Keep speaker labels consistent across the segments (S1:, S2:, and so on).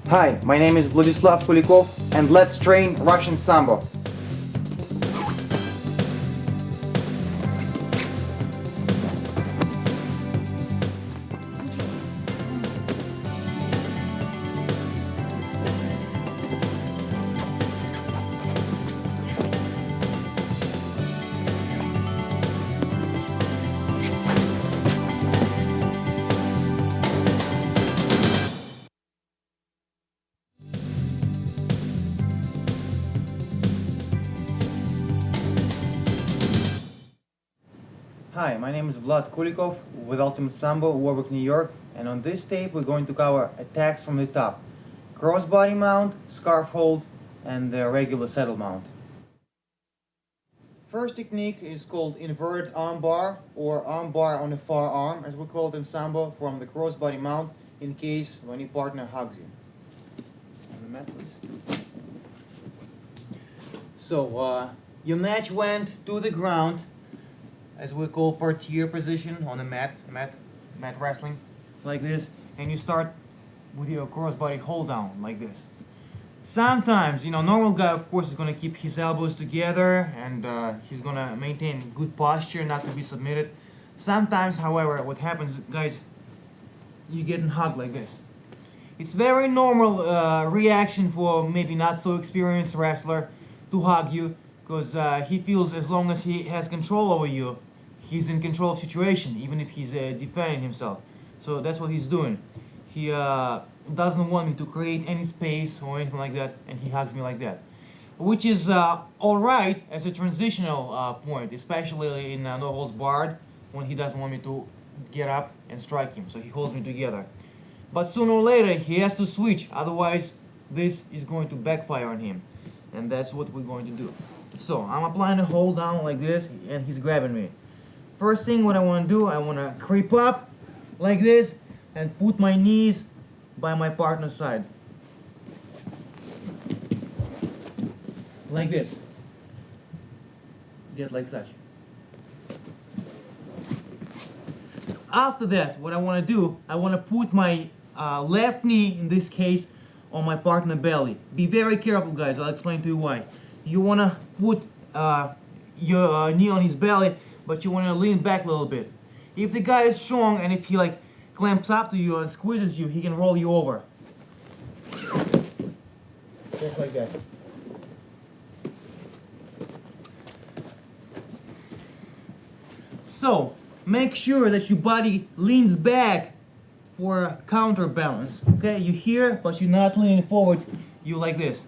S1: Hi, my name is Vladislav Koulikov and let's train Russian Sambo. Hi, my name is Vlad Koulikov with Ultimate Sambo, Warwick, New York, and on this tape we're going to cover attacks from the top. Crossbody mount, scarf hold, and the regular saddle mount. First technique is called inverted arm bar, or arm bar on the far arm, as we call it in Sambo, from the crossbody mount in case when your partner hugs you. On the mat, please. So, your match went to the ground, as we call parterre position on the mat wrestling, like this, and you start with your crossbody hold down, like this. Sometimes, normal guy, of course, is going to keep his elbows together and he's going to maintain good posture, not to be submitted. Sometimes, however, what happens, guys, you getting hugged like this. It's very normal reaction for maybe not so experienced wrestler to hug you, because he feels as long as he has control over you, he's in control of situation, even if he's defending himself. So that's what he's doing. He doesn't want me to create any space or anything like that, and he hugs me like that. Which is alright as a transitional point, especially in no holds barred, when he doesn't want me to get up and strike him, so he holds me together. But sooner or later he has to switch, otherwise this is going to backfire on him. And that's what we're going to do. So I'm applying a hold down like this, and he's grabbing me. First thing what I want to do, I want to creep up like this and put my knees by my partner's side. Like this. Get like such. After that, what I want to do, I want to put my left knee, in this case, on my partner's belly. Be very careful, guys. I'll explain to you why. You want to put your knee on his belly, but you want to lean back a little bit. If the guy is strong and if he clamps up to you and squeezes you, he can roll you over. Just like that. So, make sure that your body leans back for counterbalance. Okay, you're here, but you're not leaning forward. You're like this.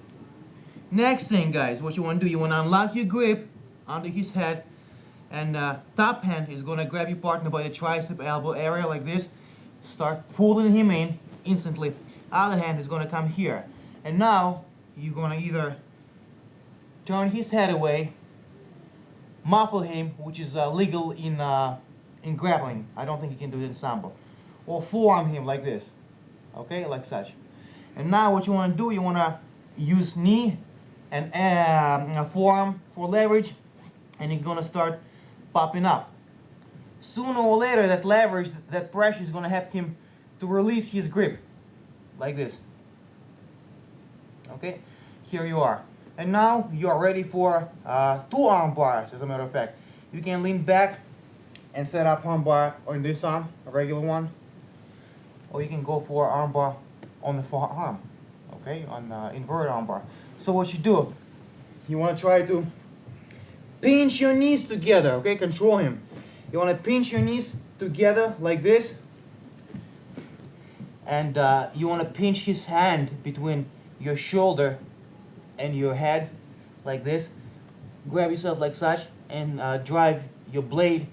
S1: Next thing, guys, what you want to do, you want to unlock your grip under his head, and top hand is going to grab your partner by the tricep elbow area like this. Start pulling him in instantly. Other hand is going to come here. And now, you're going to either turn his head away, muffle him, which is legal in grappling. I don't think you can do it in Sambo. Or forearm him like this. Okay, like such. And now what you want to do, you want to use knee and forearm for leverage, and you're going to start popping up. Sooner or later, that leverage, that pressure is going to have him to release his grip, like this. Okay, here you are. And now you are ready for 2 arm bars, as a matter of fact. You can lean back and set up arm bar on this arm, a regular one, or you can go for arm bar on the far arm, okay, on inverted arm bar. So what you do, you want to try to pinch your knees together, okay, control him. You want to pinch your knees together like this, and you want to pinch his hand between your shoulder and your head like this. Grab yourself like such and drive your blade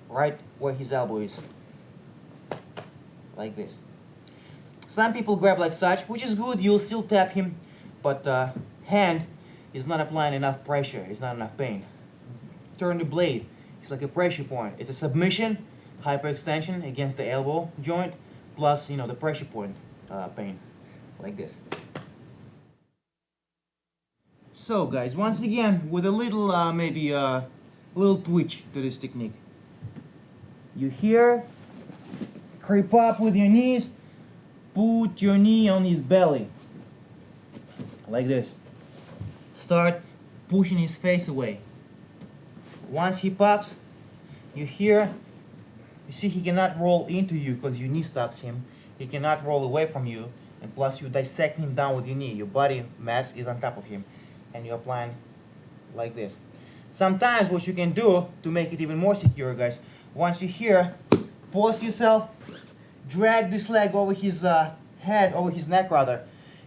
S1: right where his elbow is, like this. Some people grab like such, which is good, you'll still tap him, but hand is not applying enough pressure, it's not enough pain. Turn the blade, it's like a pressure point. It's a submission, hyperextension against the elbow joint, plus, the pressure point pain, like this. So guys, once again, with a little, maybe a little twitch to this technique. You here, creep up with your knees, put your knee on his belly, like this. Start pushing his face away. Once he pops, you see he cannot roll into you because your knee stops him. He cannot roll away from you, and plus you dissect him down with your knee. Your body mass is on top of him, and you're applying like this. Sometimes what you can do to make it even more secure, guys, once you're here, post yourself, drag this leg over his head, over his neck rather,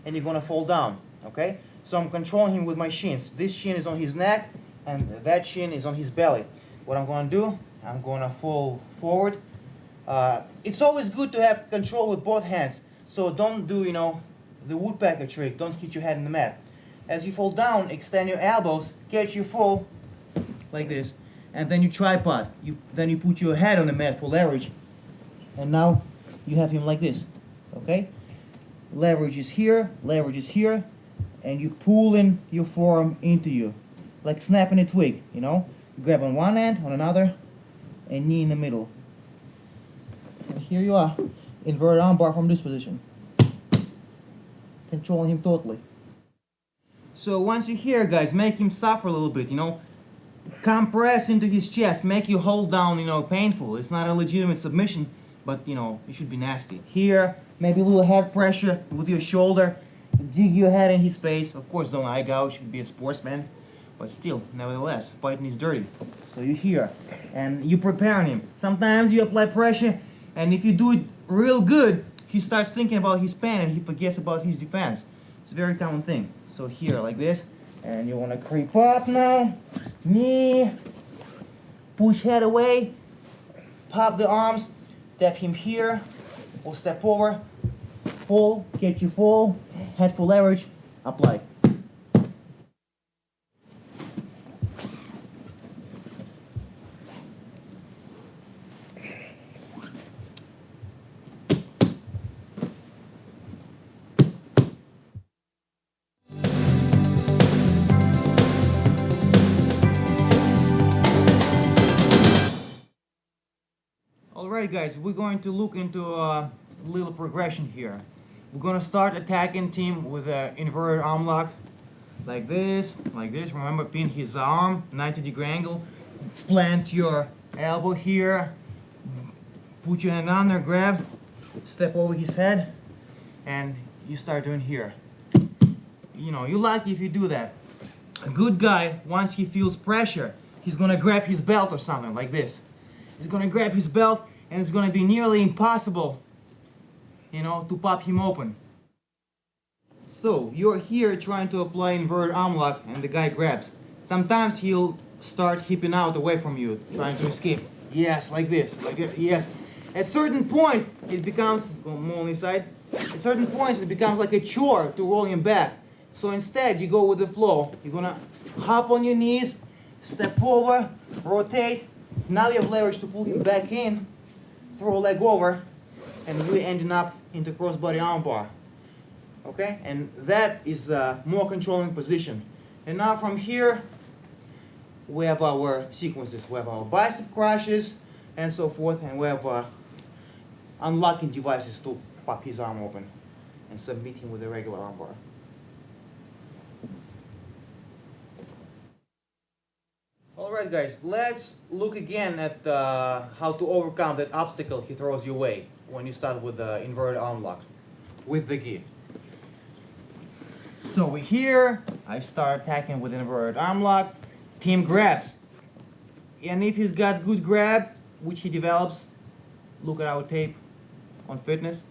S1: and you're gonna fall down, okay? So I'm controlling him with my shins. This shin is on his neck, and that shin is on his belly. What I'm gonna do, I'm gonna fall forward. It's always good to have control with both hands, so don't do, the woodpecker trick, don't hit your head in the mat. As you fall down, extend your elbows, catch your fall, like this, and then you tripod. Then you put your head on the mat for leverage, and now you have him like this, okay? Leverage is here, and you pull in your forearm into you, like snapping a twig, Grab on one end, on another, and knee in the middle. And here you are, inverted armbar from this position. Controlling him totally. So once you're here, guys, make him suffer a little bit, Compress into his chest, make you hold down, painful. It's not a legitimate submission, but, it should be nasty. Here, maybe a little head pressure with your shoulder. Dig your head in his face. Of course, don't eye gouge, you should be a sportsman. But still, nevertheless, fighting is dirty. So you're here, and you're preparing him. Sometimes you apply pressure, and if you do it real good, he starts thinking about his pain, and he forgets about his defense. It's a very common thing. So here, like this, and you want to creep up now. Knee, push head away, pop the arms, tap him here, or step over, pull, catch you full, head full leverage, apply. Alright guys, we're going to look into a little progression here. We're going to start attacking team with an inverted arm lock, like this. Remember, pin his arm, 90-degree angle, plant your elbow here, put your hand on there, grab, step over his head, and you start doing here. You're lucky if you do that. A good guy, once he feels pressure, he's going to grab his belt or something, like this. He's going to grab his belt, and it's going to be nearly impossible, to pop him open. So, you're here trying to apply inverted arm lock, and the guy grabs. Sometimes he'll start hipping out away from you, trying to escape. Yes, like this, yes. At certain point, it becomes, go more on this side, at certain points it becomes like a chore to roll him back. So instead, you go with the flow. You're going to hop on your knees, step over, rotate. Now you have leverage to pull him back in, throw a leg over, and we're ending up into crossbody armbar. Okay? And that is a more controlling position. And now from here, we have our sequences. We have our bicep crushes and so forth, and we have unlocking devices to pop his arm open and submit him with a regular armbar. Alright guys, let's look again at how to overcome that obstacle he throws your way when you start with the inverted arm lock with the gi. So we're here, I start attacking with inverted arm lock, team grabs. And if he's got good grab, which he develops, look at our tape on fitness,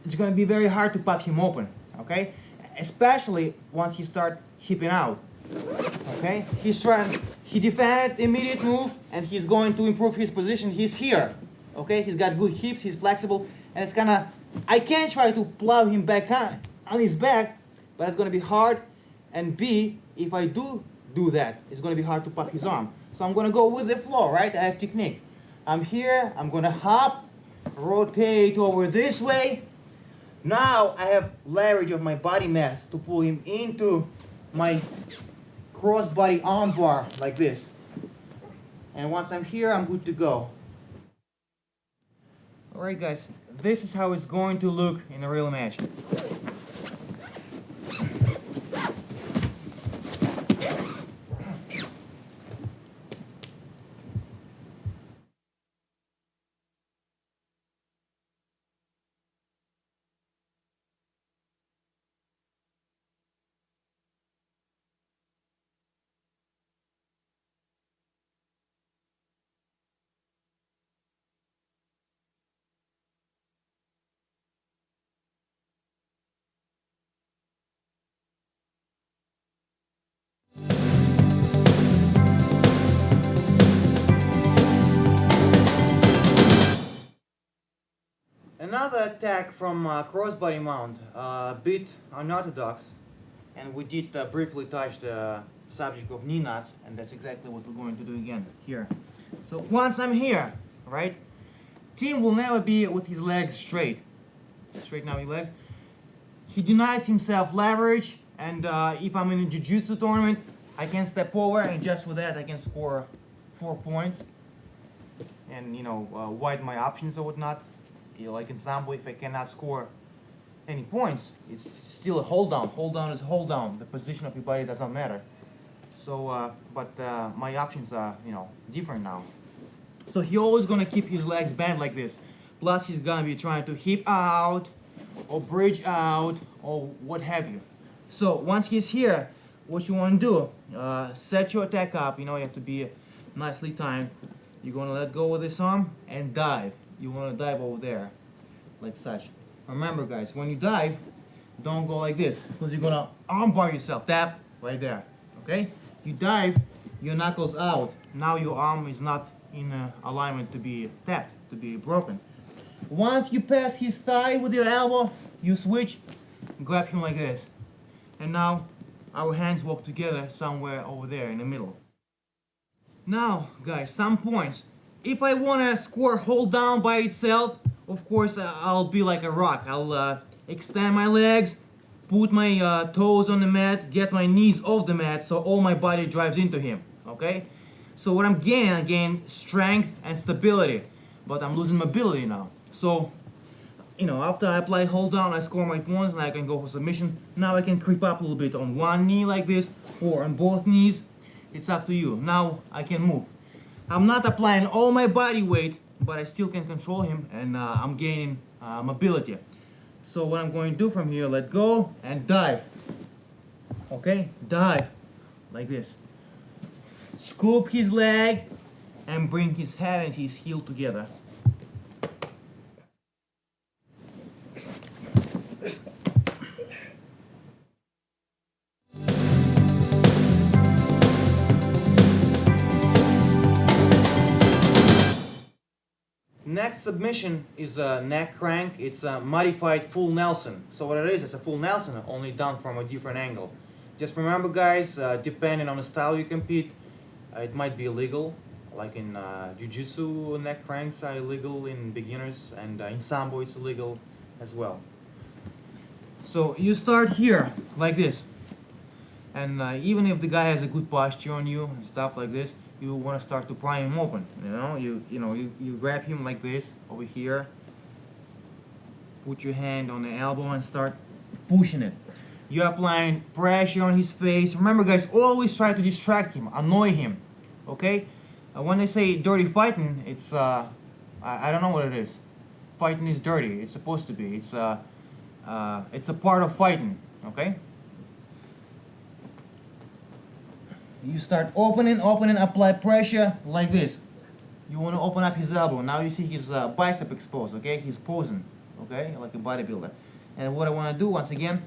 S1: it's going to be very hard to pop him open, okay? Especially once he start hipping out. Okay, he defended immediate move, and he's going to improve his position. He's here, okay, he's got good hips, he's flexible, and it's I can try to plow him back on his back, but it's going to be hard, and B, if I do that, it's going to be hard to pop his arm. So I'm going to go with the flow, right? I have technique. I'm here, I'm going to hop, rotate over this way. Now I have leverage of my body mass to pull him into my crossbody armbar like this. And once I'm here, I'm good to go. Alright guys, this is how it's going to look in a real match. Another attack from crossbody mount, a bit unorthodox, and we did briefly touch the subject of knee nuts, and that's exactly what we're going to do again here. So once I'm here, right, Tim will never be with his legs straight. Straighten out your legs. He denies himself leverage, and if I'm in a jiu-jitsu tournament, I can step over, and just for that I can score 4 points, and widen my options or whatnot. Like in Sambo, if I cannot score any points, it's still a hold down. Hold down is hold down. The position of your body does not matter. So, but my options are, different now. So he always gonna keep his legs bent like this. Plus, he's gonna be trying to hip out, or bridge out, or what have you. So once he's here, what you want to do? Set your attack up. You have to be nicely timed. You're gonna let go with this arm and dive. You want to dive over there, like such. Remember guys, when you dive, don't go like this, because you're going to armbar yourself. Tap, right there, okay? You dive, your knuckles out. Now your arm is not in alignment to be tapped, to be broken. Once you pass his thigh with your elbow, you switch, grab him like this. And now, our hands walk together somewhere over there in the middle. Now, guys, some points. If I want to score hold down by itself, of course I'll be like a rock. I'll extend my legs, put my toes on the mat, get my knees off the mat so all my body drives into him, okay? So what I'm gaining, I gain strength and stability, but I'm losing mobility now. So, after I apply hold down, I score my points and I can go for submission. Now I can creep up a little bit on one knee like this, or on both knees. It's up to you. Now I can move. I'm not applying all my body weight, but I still can control him, and I'm gaining mobility. So what I'm going to do from here, let go and dive. Okay, dive like this. Scoop his leg and bring his head and his heel together. Next submission is a neck crank. It's a modified full Nelson. So what it is, it's a full Nelson, only done from a different angle. Just remember guys, depending on the style you compete, it might be illegal. Like in jiu-jitsu, neck cranks are illegal in beginners, and in Sambo it's illegal as well. So you start here, like this. And even if the guy has a good posture on you and stuff like this, you want to start to pry him open. You grab him like this over here, put your hand on the elbow and start pushing it. You're applying pressure on his face. Remember guys, always try to distract him, annoy him, okay? When they say dirty fighting, it's I don't know what it is. Fighting is dirty. It's supposed to be. It's a part of fighting, okay? You start opening, apply pressure like this. You want to open up his elbow. Now you see his bicep exposed, okay? He's posing, okay? Like a bodybuilder. And what I want to do, once again,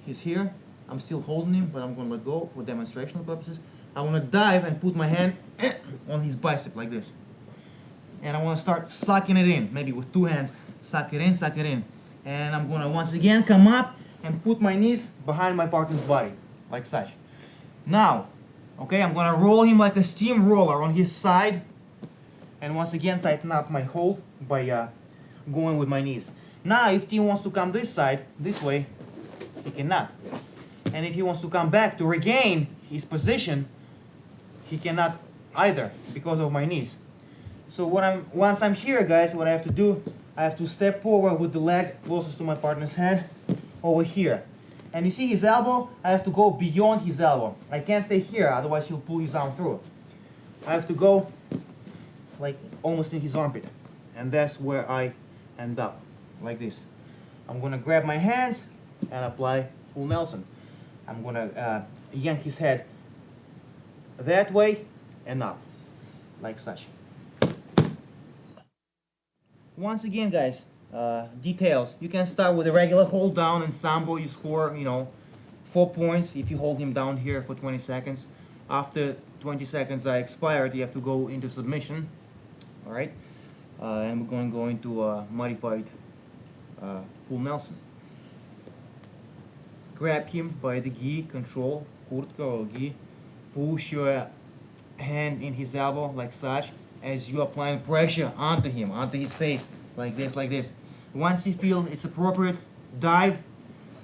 S1: he's here. I'm still holding him, but I'm going to let go for demonstrational purposes. I want to dive and put my hand on his bicep like this. And I want to start sucking it in, maybe with 2 hands. Suck it in. And I'm going to once again come up and put my knees behind my partner's body, like such. Now, okay, I'm going to roll him like a steamroller on his side. And once again, tighten up my hold by going with my knees. Now, if he wants to come this side, this way, he cannot. And if he wants to come back to regain his position, he cannot either because of my knees. So once I'm here, guys, what I have to do, I have to step forward with the leg closest to my partner's head, over here. And you see his elbow, I have to go beyond his elbow. I can't stay here, otherwise he'll pull his arm through. I have to go like almost in his armpit. And that's where I end up, like this. I'm gonna grab my hands and apply full Nelson. I'm gonna yank his head that way and up, like such. Once again, guys, details. You can start with a regular hold down in Sambo. You score, 4 points if you hold him down here for 20 seconds. After 20 seconds are expired, you have to go into submission. All right, and we're going to go into modified full Nelson. Grab him by the gi, control, kurtka or gi. Push your hand in his elbow like such, as you applying pressure onto him, onto his face, like this, like this. Once you feel it's appropriate, dive,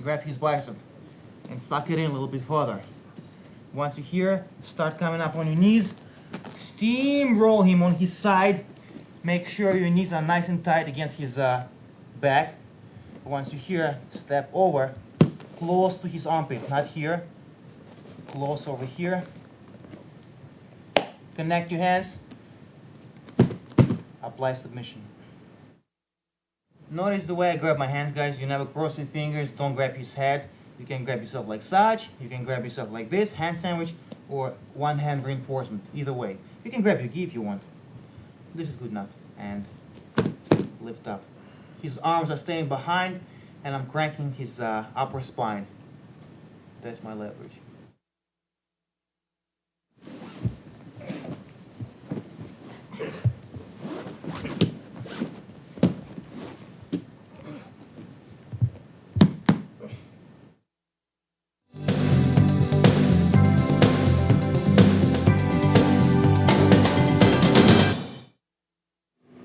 S1: grab his bicep, and suck it in a little bit further. Once you're here, start coming up on your knees, steamroll him on his side. Make sure your knees are nice and tight against his back. Once you're here, step over, close to his armpit, not here, close over here. Connect your hands, apply submission. Notice the way I grab my hands, guys. You never cross your fingers, don't grab his head. You can grab yourself like such, you can grab yourself like this, hand sandwich, or one hand reinforcement, either way. You can grab your gi if you want. This is good enough. And lift up. His arms are staying behind, and I'm cranking his upper spine. That's my leverage.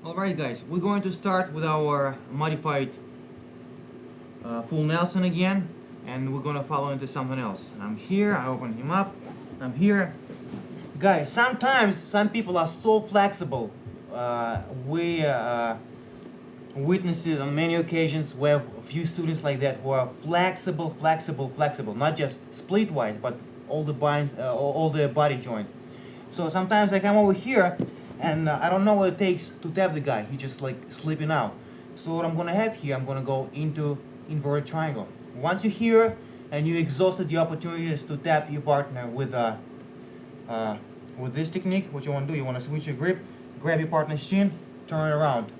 S1: Alright guys, we're going to start with our modified full Nelson again, and we're going to follow into something else. I'm here, I open him up, I'm here. Guys, sometimes some people are so flexible. We witnessed it on many occasions. We have a few students like that who are flexible, not just split-wise, but all the body joints. So sometimes they come over here, and I don't know what it takes to tap the guy. He's just like slipping out. So what I'm gonna have here, I'm gonna go into inverted triangle. Once you're here and you exhausted the opportunities to tap your partner with this technique, what you want to do, you want to switch your grip, grab your partner's chin, turn it around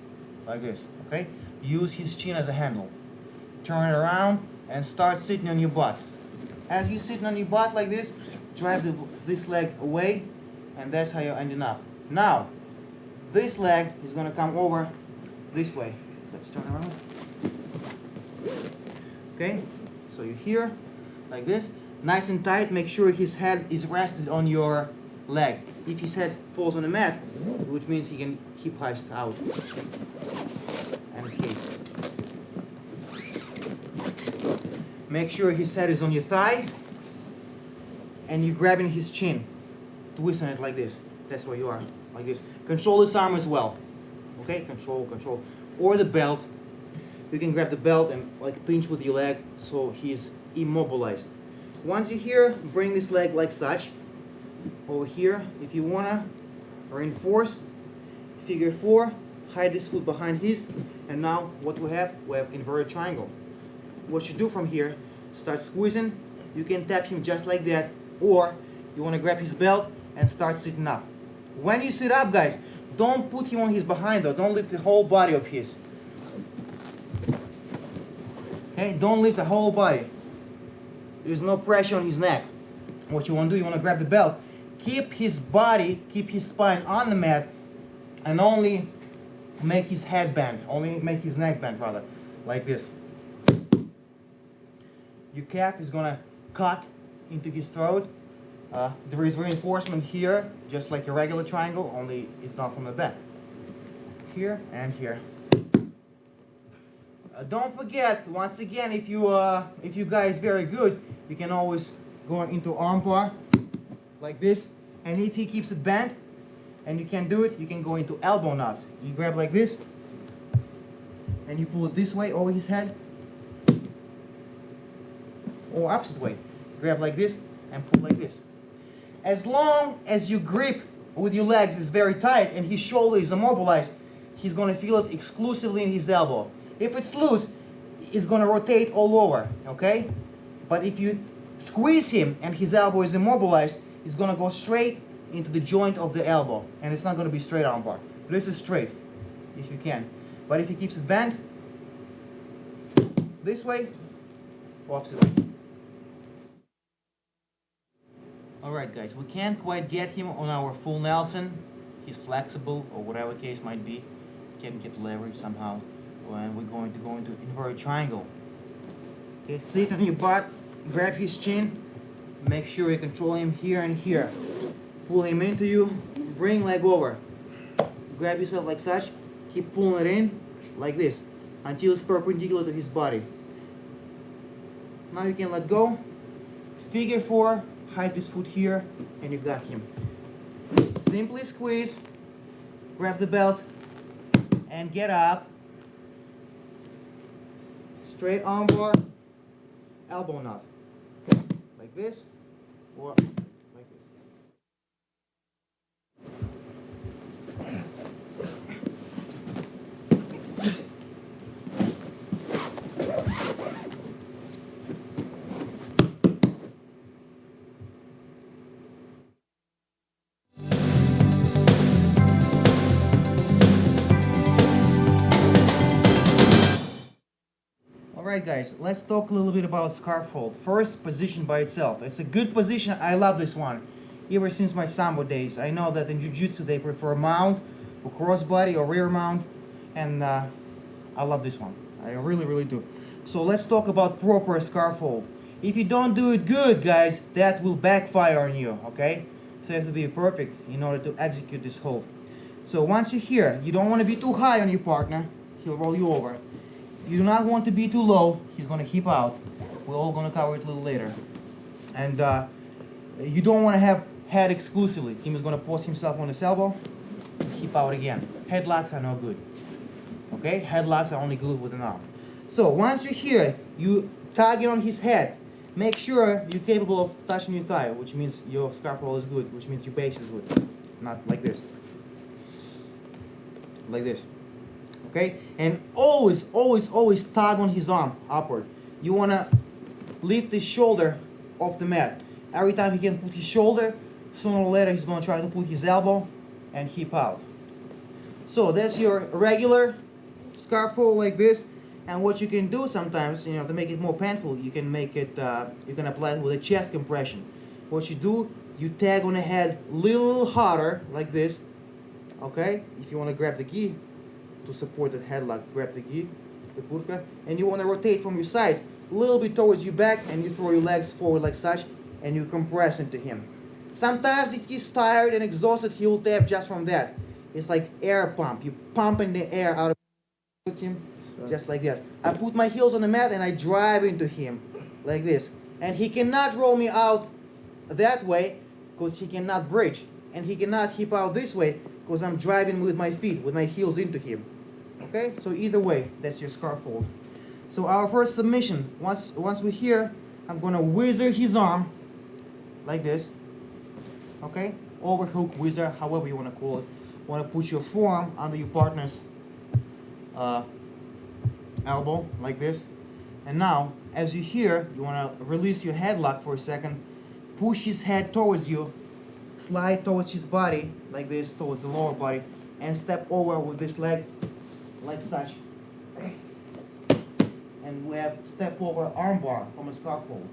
S1: like this. Okay? Use his chin as a handle. Turn it around and start sitting on your butt. As you're sitting on your butt like this, drive this leg away, and that's how you're ending up. Now, this leg is going to come over this way. Let's turn around. Okay, so you're here, like this, nice and tight. Make sure his head is rested on your leg. If his head falls on the mat, which means he can keep heist out and escape. Make sure his head is on your thigh, and you're grabbing his chin, twisting it like this. That's where you are, like this. Control this arm as well. Okay, control. Or the belt. You can grab the belt and like pinch with your leg so he's immobilized. Once you're here, bring this leg like such. Over here, if you wanna reinforce, figure 4, hide this foot behind his, and now what we have inverted triangle. What you do from here, start squeezing. You can tap him just like that, or you wanna grab his belt and start sitting up. When you sit up, guys, don't put him on his behind though. Don't lift the whole body of his. Okay, don't lift the whole body. There's no pressure on his neck. What you want to do, you want to grab the belt. Keep his body, keep his spine on the mat, and only make his head bend. Only make his neck bend, rather. Like this. Your calf is going to cut into his throat. There is reinforcement here, just like a regular triangle, only it's not from the back. Here and here. Don't forget, once again, if you guys very good, you can always go into arm bar like this, and if he keeps it bent and you can do it, you can go into elbow knots. You grab like this and you pull it this way over his head, or opposite way. Grab like this and pull like this. As long as you grip with your legs is very tight and his shoulder is immobilized, he's going to feel it exclusively in his elbow. If it's loose, it's going to rotate all over, okay? But if you squeeze him and his elbow is immobilized, it's going to go straight into the joint of the elbow, and it's not going to be straight arm bar. This is straight, if you can. But if he keeps it bent, this way, or opposite way. Alright guys, we can't quite get him on our full Nelson. He's flexible, or whatever case might be. Can't get leverage somehow. And we're going to go into inverted triangle. Okay, sit on your butt, grab his chin, make sure you control him here and here. Pull him into you, bring leg over. Grab yourself like such, keep pulling it in, like this, until it's perpendicular to his body. Now you can let go, figure 4, hide this foot here, and you got him. Simply squeeze, grab the belt, and get up. Straight arm bar, elbow knot. Like this, or like this. Alright guys, let's talk a little bit about scarf hold. First, position by itself. It's a good position. I love this one. Ever since my Sambo days. I know that in Jiu-Jitsu they prefer mount, or crossbody, or rear mount. And I love this one. I really do. So let's talk about proper scarf hold. If you don't do it good, guys, that will backfire on you, okay? So you have to be perfect in order to execute this hold. So once you're here, you don't want to be too high on your partner. He'll roll you over. You do not want to be too low. He's going to hip out. We're all going to cover it a little later. And you don't want to have head exclusively. Tim is going to post himself on his elbow. Hip out again. Headlocks are no good. Okay? Headlocks are only good with an arm. So once you're here, you target on his head. Make sure you're capable of touching your thigh, which means your scarf roll is good, which means your base is good. Not like this. Like this. Okay, and always tug on his arm upward. You want to lift his shoulder off the mat. Every time he can put his shoulder, sooner or later he's going to try to put his elbow and hip out. So that's your regular scarf hold like this. And what you can do sometimes, you know, to make it more painful, you can make it, you can apply it with a chest compression. What you do, you tag on the head a little harder like this. Okay, if you want to grab the gi to support that headlock, grab the gi, the burka, and you want to rotate from your side a little bit towards your back, and you throw your legs forward like such, and you compress into him. Sometimes if he's tired and exhausted, he will tap just from that. It's like air pump. You pump in the air out of him, just like that. I put my heels on the mat and I drive into him like this. And he cannot roll me out that way because he cannot bridge. And he cannot hip out this way because I'm driving with my feet, with my heels into him. Okay, so either way, that's your scarf hold. So our first submission, once we're here, I'm gonna whizzer his arm, like this. Okay, overhook, whizzer, however you wanna call it. Wanna put your forearm under your partner's elbow, like this. And now, as you're here, you wanna release your headlock for a second, push his head towards you, slide towards his body, like this, towards the lower body, and step over with this leg, like such. And we have step over arm bar from a scarf hold.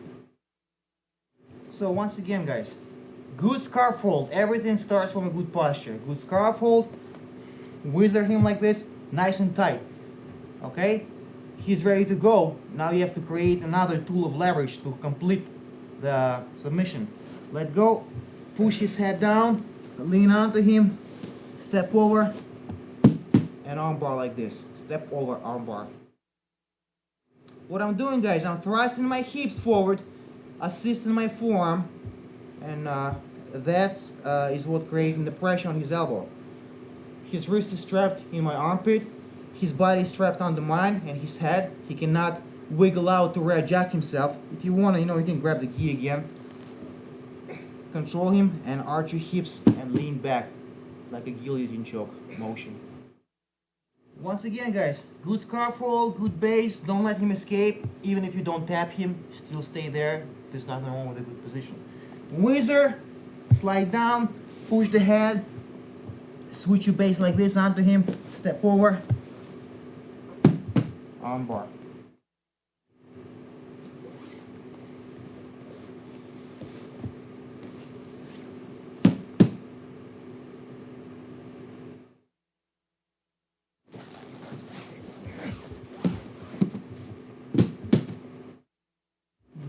S1: So once again, guys, good scarf hold. Everything starts from a good posture. Good scarf hold, whizzer him like this, nice and tight. Okay? He's ready to go. Now you have to create another tool of leverage to complete the submission. Let go, push his head down, lean onto him, step over, and arm bar like this. Step over, arm bar. What I'm doing, guys, I'm thrusting my hips forward, assisting my forearm, and that is what creating the pressure on his elbow. His wrist is trapped in my armpit, his body is strapped onto mine and his head. He cannot wiggle out to readjust himself. If you want to, you can grab the key again. Control him and arch your hips and lean back like a guillotine choke motion. Once again, guys, good scarf hold, good base. Don't let him escape. Even if you don't tap him, still stay there. There's nothing wrong with a good position. Whizzer, slide down, push the head, switch your base like this onto him, step forward, arm bar.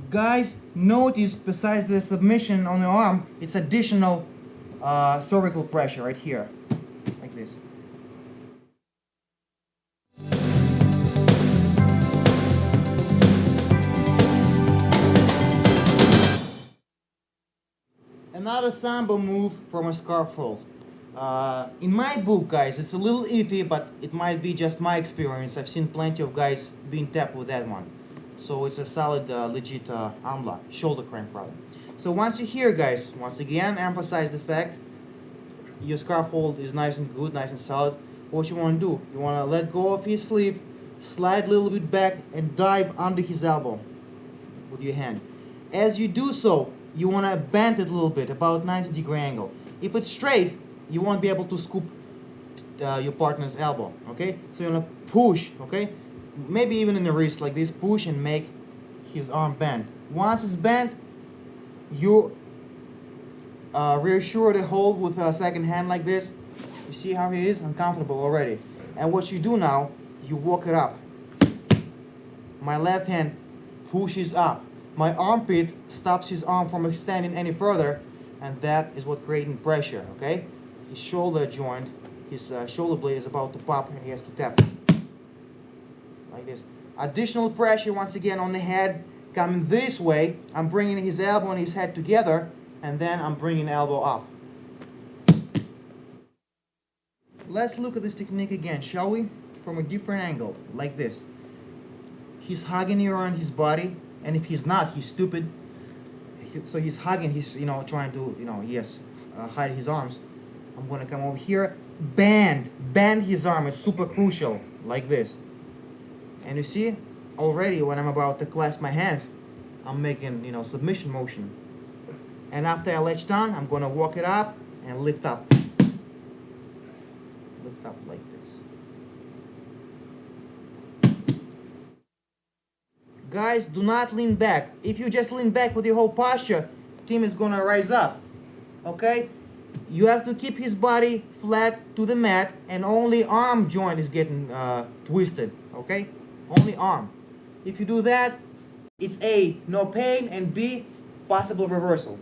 S1: Guys, notice besides the submission on the arm, it's additional cervical pressure right here, like this. Another Sambo move from a scarf hold. In my book, guys, it's a little iffy, but it might be just my experience. I've seen plenty of guys being tapped with that one. So it's a solid, legit arm lock, shoulder crank rather. So once you're here, guys, once again, emphasize the fact your scarf hold is nice and good, nice and solid. What you want to do, you want to let go of his sleeve, slide a little bit back, and dive under his elbow with your hand. As you do so, you want to bend it a little bit, about 90-degree angle. If it's straight, you won't be able to scoop your partner's elbow, okay? So you want to push, okay? Maybe even in the wrist like this, push and make his arm bend. Once it's bent, you reassure the hold with a second hand like this. You see how he is? Uncomfortable already. And what you do now, you walk it up. My left hand pushes up. My armpit stops his arm from extending any further, and that is what creating pressure, okay? His shoulder joint, his shoulder blade is about to pop and he has to tap. Like this. Additional pressure once again on the head coming this way. I'm bringing his elbow and his head together, and then I'm bringing elbow up. Let's look at this technique again, shall we? From a different angle, like this. He's hugging you around his body, and if he's not, he's stupid. So he's hugging, he's trying to hide his arms. I'm gonna come over here, bend his arm. It's super crucial, like this. And you see, already when I'm about to clasp my hands, I'm making, submission motion. And after I latch down, I'm gonna walk it up and lift up. Lift up like this. Guys, do not lean back. If you just lean back with your whole posture, team is gonna rise up, okay? You have to keep his body flat to the mat, and only arm joint is getting twisted, okay? Only arm. If you do that, it's A, no pain, and B, possible reversal.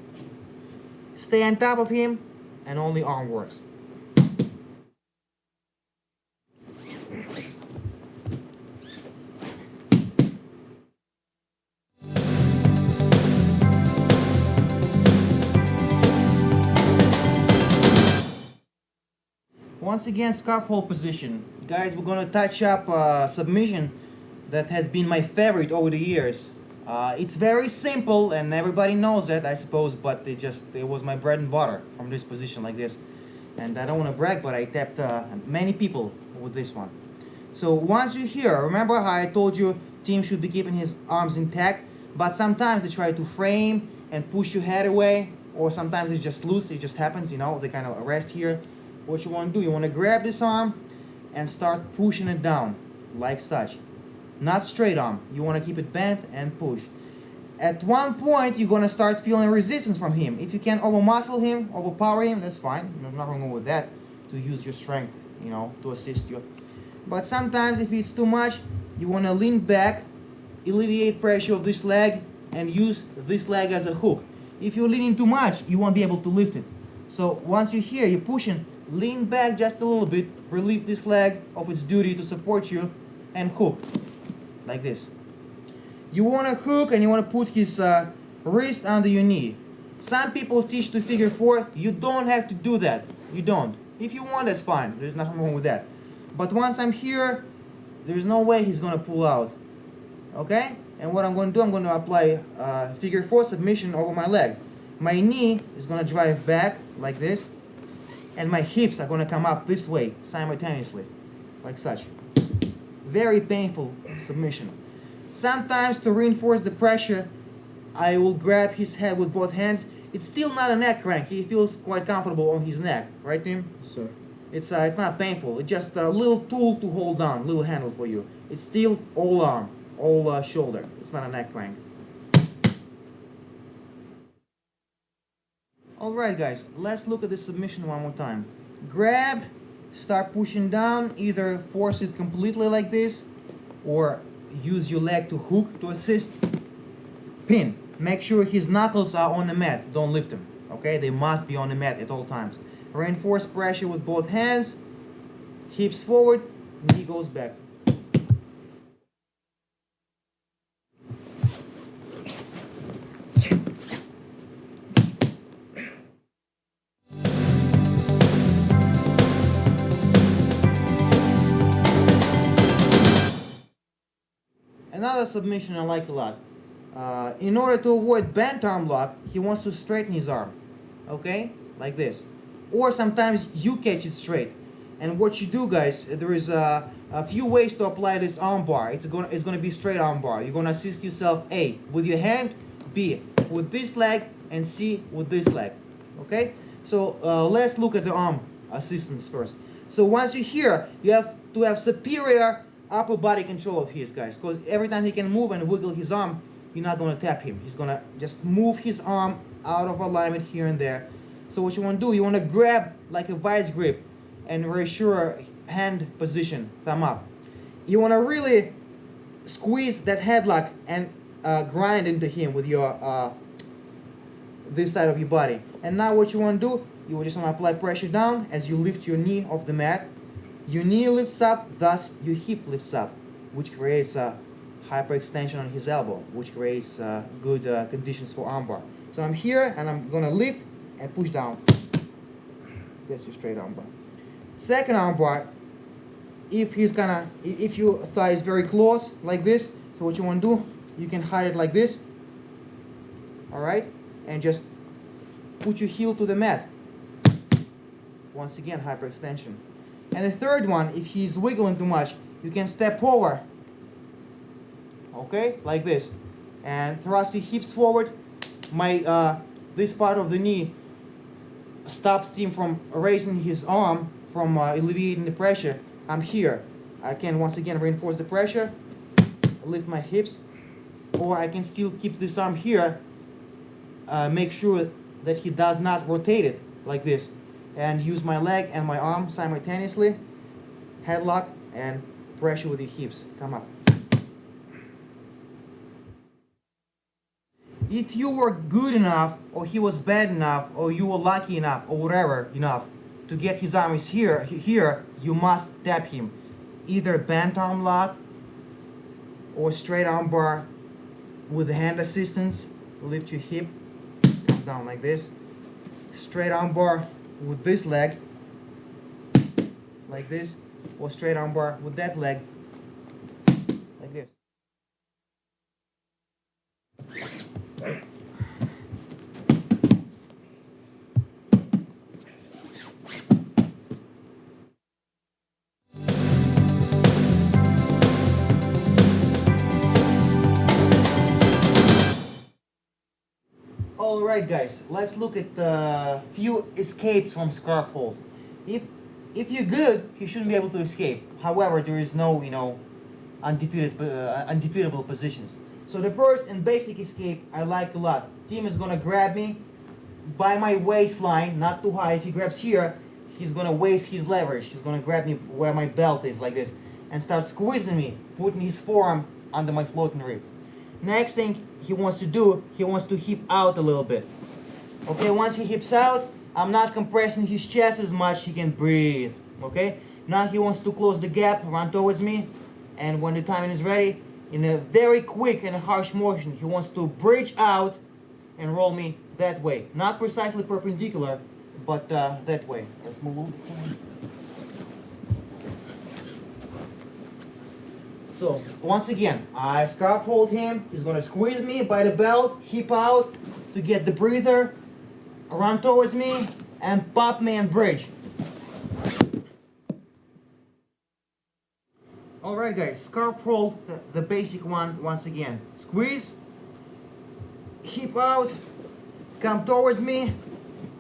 S1: Stay on top of him, and only arm works. Once again, scarf hold position. Guys, we're going to touch up submission that has been my favorite over the years. It's very simple and everybody knows that, I suppose, but it was my bread and butter from this position like this. And I don't want to brag, but I tapped many people with this one. So once you're here, remember how I told you team should be keeping his arms intact, but sometimes they try to frame and push your head away, or sometimes it's just loose, it just happens, they kind of rest here. What you want to do, you want to grab this arm and start pushing it down, like such. Not straight arm, you want to keep it bent and push. At one point, you're going to start feeling resistance from him. If you can overmuscle him, overpower him, that's fine. There's nothing wrong with that, to use your strength, to assist you. But sometimes if it's too much, you want to lean back, alleviate pressure of this leg, and use this leg as a hook. If you're leaning too much, you won't be able to lift it. So once you're here, you're pushing, lean back just a little bit, relieve this leg of its duty to support you, and hook, like this. You want to hook and you want to put his wrist under your knee. Some people teach to figure four. You don't have to do that. You don't. If you want, that's fine. There's nothing wrong with that. But once I'm here, there's no way he's gonna pull out. Okay? And what I'm going to do, I'm going to apply figure 4 submission over my leg. My knee is going to drive back like this, and my hips are going to come up this way simultaneously, like such. Very painful submission. Sometimes to reinforce the pressure, I will grab his head with both hands. It's still not a neck crank. He feels quite comfortable on his neck, right, Tim?
S2: Sir.
S1: It's not painful. It's just a little tool to hold on, little handle for you. It's still all arm, all shoulder. It's not a neck crank. Alright guys, let's look at the submission one more time. Grab, start pushing down, either force it completely like this, or use your leg to hook to assist. Pin. Make sure his knuckles are on the mat, don't lift them. Okay, they must be on the mat at all times. Reinforce pressure with both hands, hips forward, knee goes back. Another submission I like a lot. In order to avoid bent arm lock, he wants to straighten his arm. Okay? Like this. Or sometimes you catch it straight. And what you do, guys, there is a few ways to apply this arm bar. It's gonna be straight arm bar. You're gonna assist yourself A with your hand, B with this leg, and C with this leg. Okay? So let's look at the arm assistance first. So once you're here, you have to have superior upper body control of his, guys, because every time he can move and wiggle his arm, you're not going to tap him. He's going to just move his arm out of alignment here and there. So what you want to do, you want to grab like a vice grip and reassure hand position, thumb up. You want to really squeeze that headlock and grind into him with your this side of your body. And now what you want to do, you just want to apply pressure down as you lift your knee off the mat. Your knee lifts up, thus your hip lifts up, which creates a hyperextension on his elbow, which creates good conditions for armbar. So I'm here and I'm gonna lift and push down. That's your straight armbar. Second armbar, if your thigh is very close like this, so what you want to do, you can hide it like this. All right, and just put your heel to the mat. Once again, hyperextension. And the third one, if he's wiggling too much, you can step over, okay, like this, and thrust your hips forward. This part of the knee stops him from raising his arm, from alleviating the pressure. I'm here. I can once again reinforce the pressure, lift my hips, or I can still keep this arm here, make sure that he does not rotate it like this, and use my leg and my arm simultaneously, headlock and pressure with your hips, come up. If you were good enough, or he was bad enough, or you were lucky enough, or whatever enough, to get his arms here, you must tap him. Either bent arm lock, or straight arm bar with hand assistance, lift your hip, come down like this. Straight arm bar with this leg, like this, or straight arm bar with that leg, like this. Alright guys, let's look at a few escapes from scarf hold. If you're good, you shouldn't be able to escape. However, there is no, undefeatable positions. So the first and basic escape I like a lot. Tim is gonna grab me by my waistline, not too high. If he grabs here, he's gonna waste his leverage. He's gonna grab me where my belt is, like this, and start squeezing me, putting his forearm under my floating rib. Next thing he wants to do, he wants to hip out a little bit. Okay, once he hips out, I'm not compressing his chest as much, he can breathe. Okay, now he wants to close the gap, run towards me, and when the timing is ready, in a very quick and harsh motion, he wants to bridge out and roll me that way. Not precisely perpendicular, but that way. Let's move a little bit. So once again, I scarf hold him. He's gonna squeeze me by the belt, hip out to get the breather, run towards me, and pop me and bridge. Alright guys, scarf hold, the basic one once again. Squeeze, hip out, come towards me,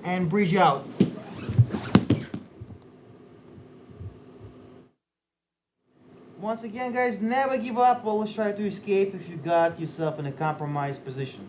S1: and bridge out. Once again guys, never give up, always try to escape if you got yourself in a compromised position.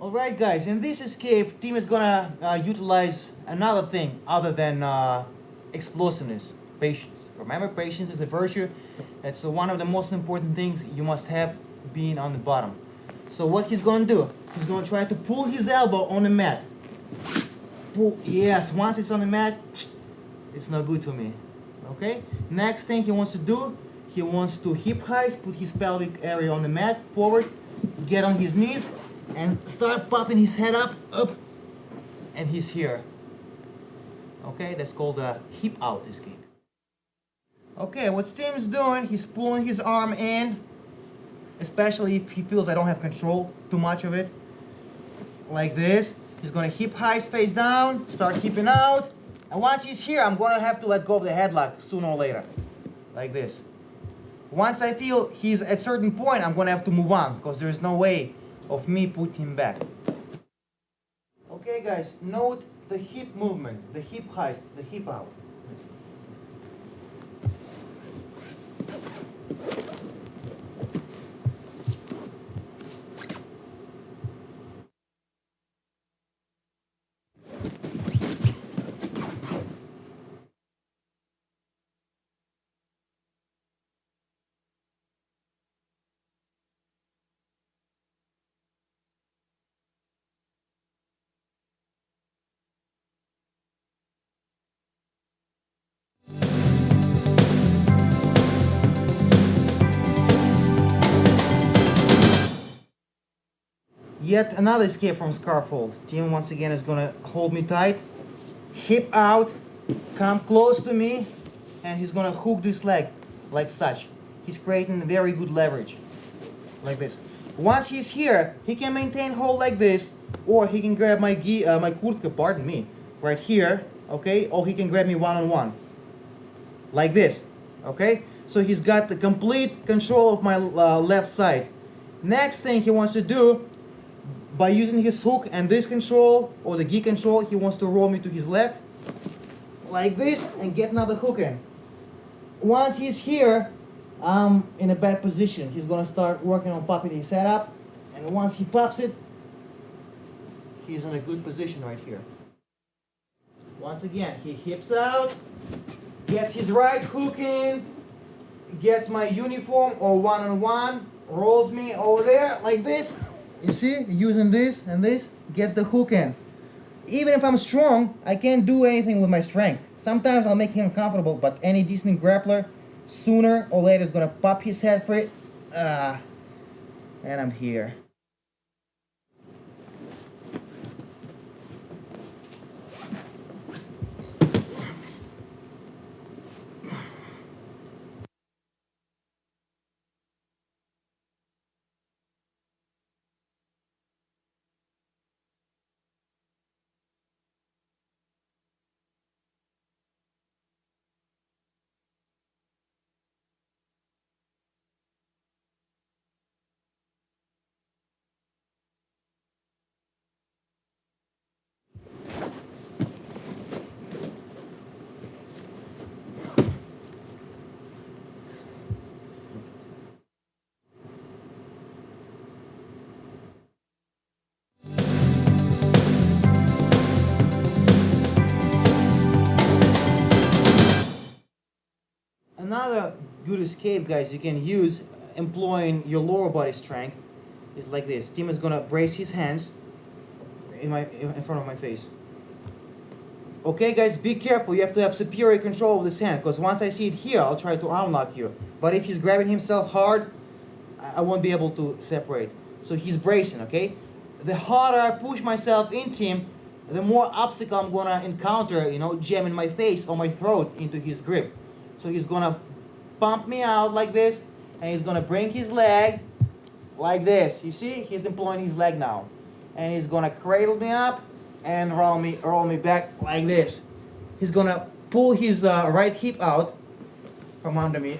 S1: Alright guys, in this escape, team is gonna utilize another thing other than explosiveness, patience. Remember, patience is a virtue. That's one of the most important things you must have being on the bottom. So what he's gonna do, he's gonna try to pull his elbow on the mat. Pull, yes, once it's on the mat, it's not good to me. Okay? Next thing he wants to do, he wants to hip heist, put his pelvic area on the mat, forward, get on his knees, and start popping his head up, and he's here. Okay, that's called a hip out escape. Okay, what Steam's doing, he's pulling his arm in, especially if he feels I don't have control too much of it. Like this. He's gonna hip heist face down, start hipping out, and once he's here, I'm gonna have to let go of the headlock sooner or later. Like this. Once I feel he's at a certain point, I'm gonna have to move on, because there's no way of me putting him back. Okay guys, note the hip movement, the hip heist, the hip out. Yet another escape from scarf hold. Tim once again is gonna hold me tight, hip out, come close to me, and he's gonna hook this leg like such. He's creating very good leverage, like this. Once he's here, he can maintain hold like this, or he can grab my kurtka, pardon me, right here, okay? Or he can grab me one-on-one, like this, okay? So he's got the complete control of my left side. Next thing he wants to do, by using his hook and this control, or the gi control, he wants to roll me to his left, like this, and get another hook in. Once he's here, I'm in a bad position. He's gonna start working on popping his head up, and once he pops it, he's in a good position right here. Once again, he hips out, gets his right hook in, gets my uniform or one-on-one, rolls me over there like this. You see, using this and this, gets the hook in. Even if I'm strong, I can't do anything with my strength. Sometimes I'll make him uncomfortable, but any decent grappler, sooner or later is gonna pop his head for it. And I'm here. good escape, guys, you can use employing your lower body strength is like this. Tim is gonna brace his hands in front of my face. Okay, guys, be careful. You have to have superior control of this hand, because once I see it here, I'll try to arm lock you. But if he's grabbing himself hard, I won't be able to separate. So he's bracing, okay? The harder I push myself into him, the more obstacle I'm gonna encounter, you know, jamming my face or my throat into his grip. So he's gonna pump me out like this, and he's gonna bring his leg like this. You see, he's employing his leg now, and he's gonna cradle me up and roll me back like this. He's gonna pull his right hip out from under me.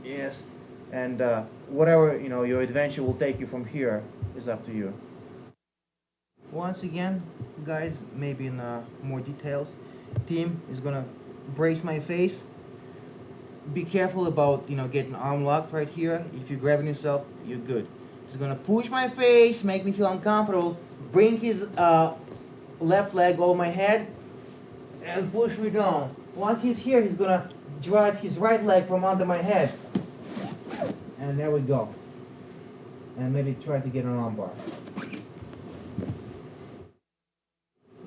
S1: Yes, and whatever, you know, your adventure will take you from here is up to you. Once again, guys, maybe in more details, Tim is gonna brace my face. Be careful about, you know, getting arm locked right here. If you're grabbing yourself, you're good. He's gonna push my face, make me feel uncomfortable, bring his left leg over my head, and push me down. Once he's here, he's gonna drive his right leg from under my head. And there we go. And maybe try to get an arm bar.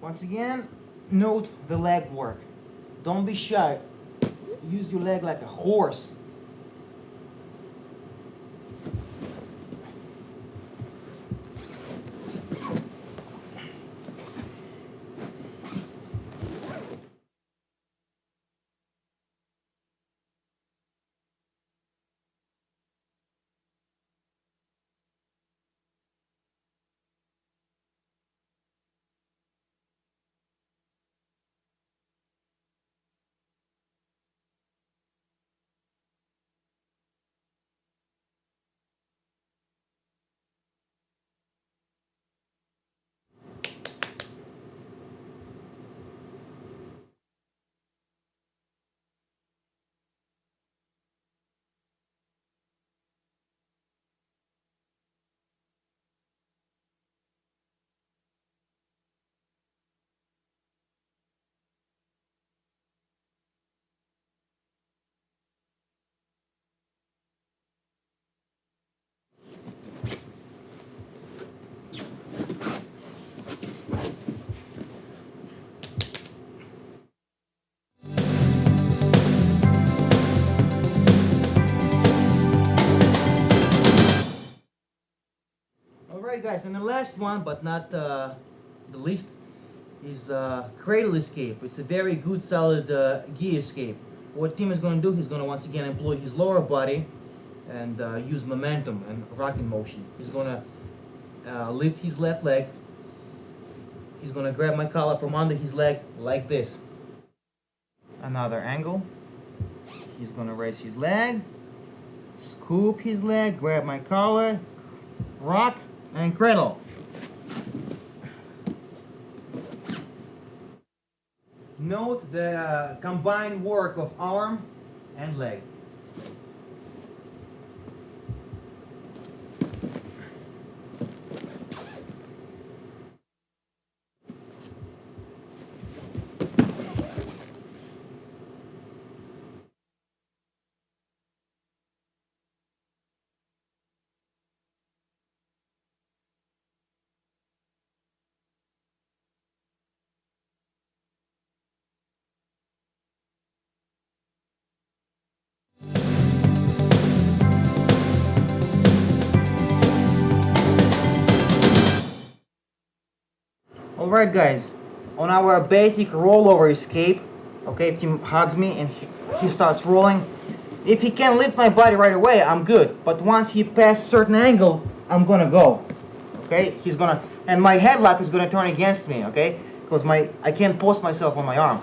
S1: Once again, note the leg work. Don't be shy. Use your leg like a horse. Alright, guys, and the last one, but not the least, is cradle escape. It's a very good, solid gi escape. What Tim is going to do, he's going to once again employ his lower body and use momentum and rocking motion. He's going to lift his left leg. He's going to grab my collar from under his leg like this. Another angle. He's going to raise his leg, scoop his leg, grab my collar, rock, and cradle. Note the combined work of arm and leg. Alright, guys, on our basic rollover escape, okay, Tim hugs me and he starts rolling. If he can lift my body right away, I'm good. But once he passes a certain angle, I'm gonna go. Okay, he's gonna, and my headlock is gonna turn against me, okay, because I can't post myself on my arm.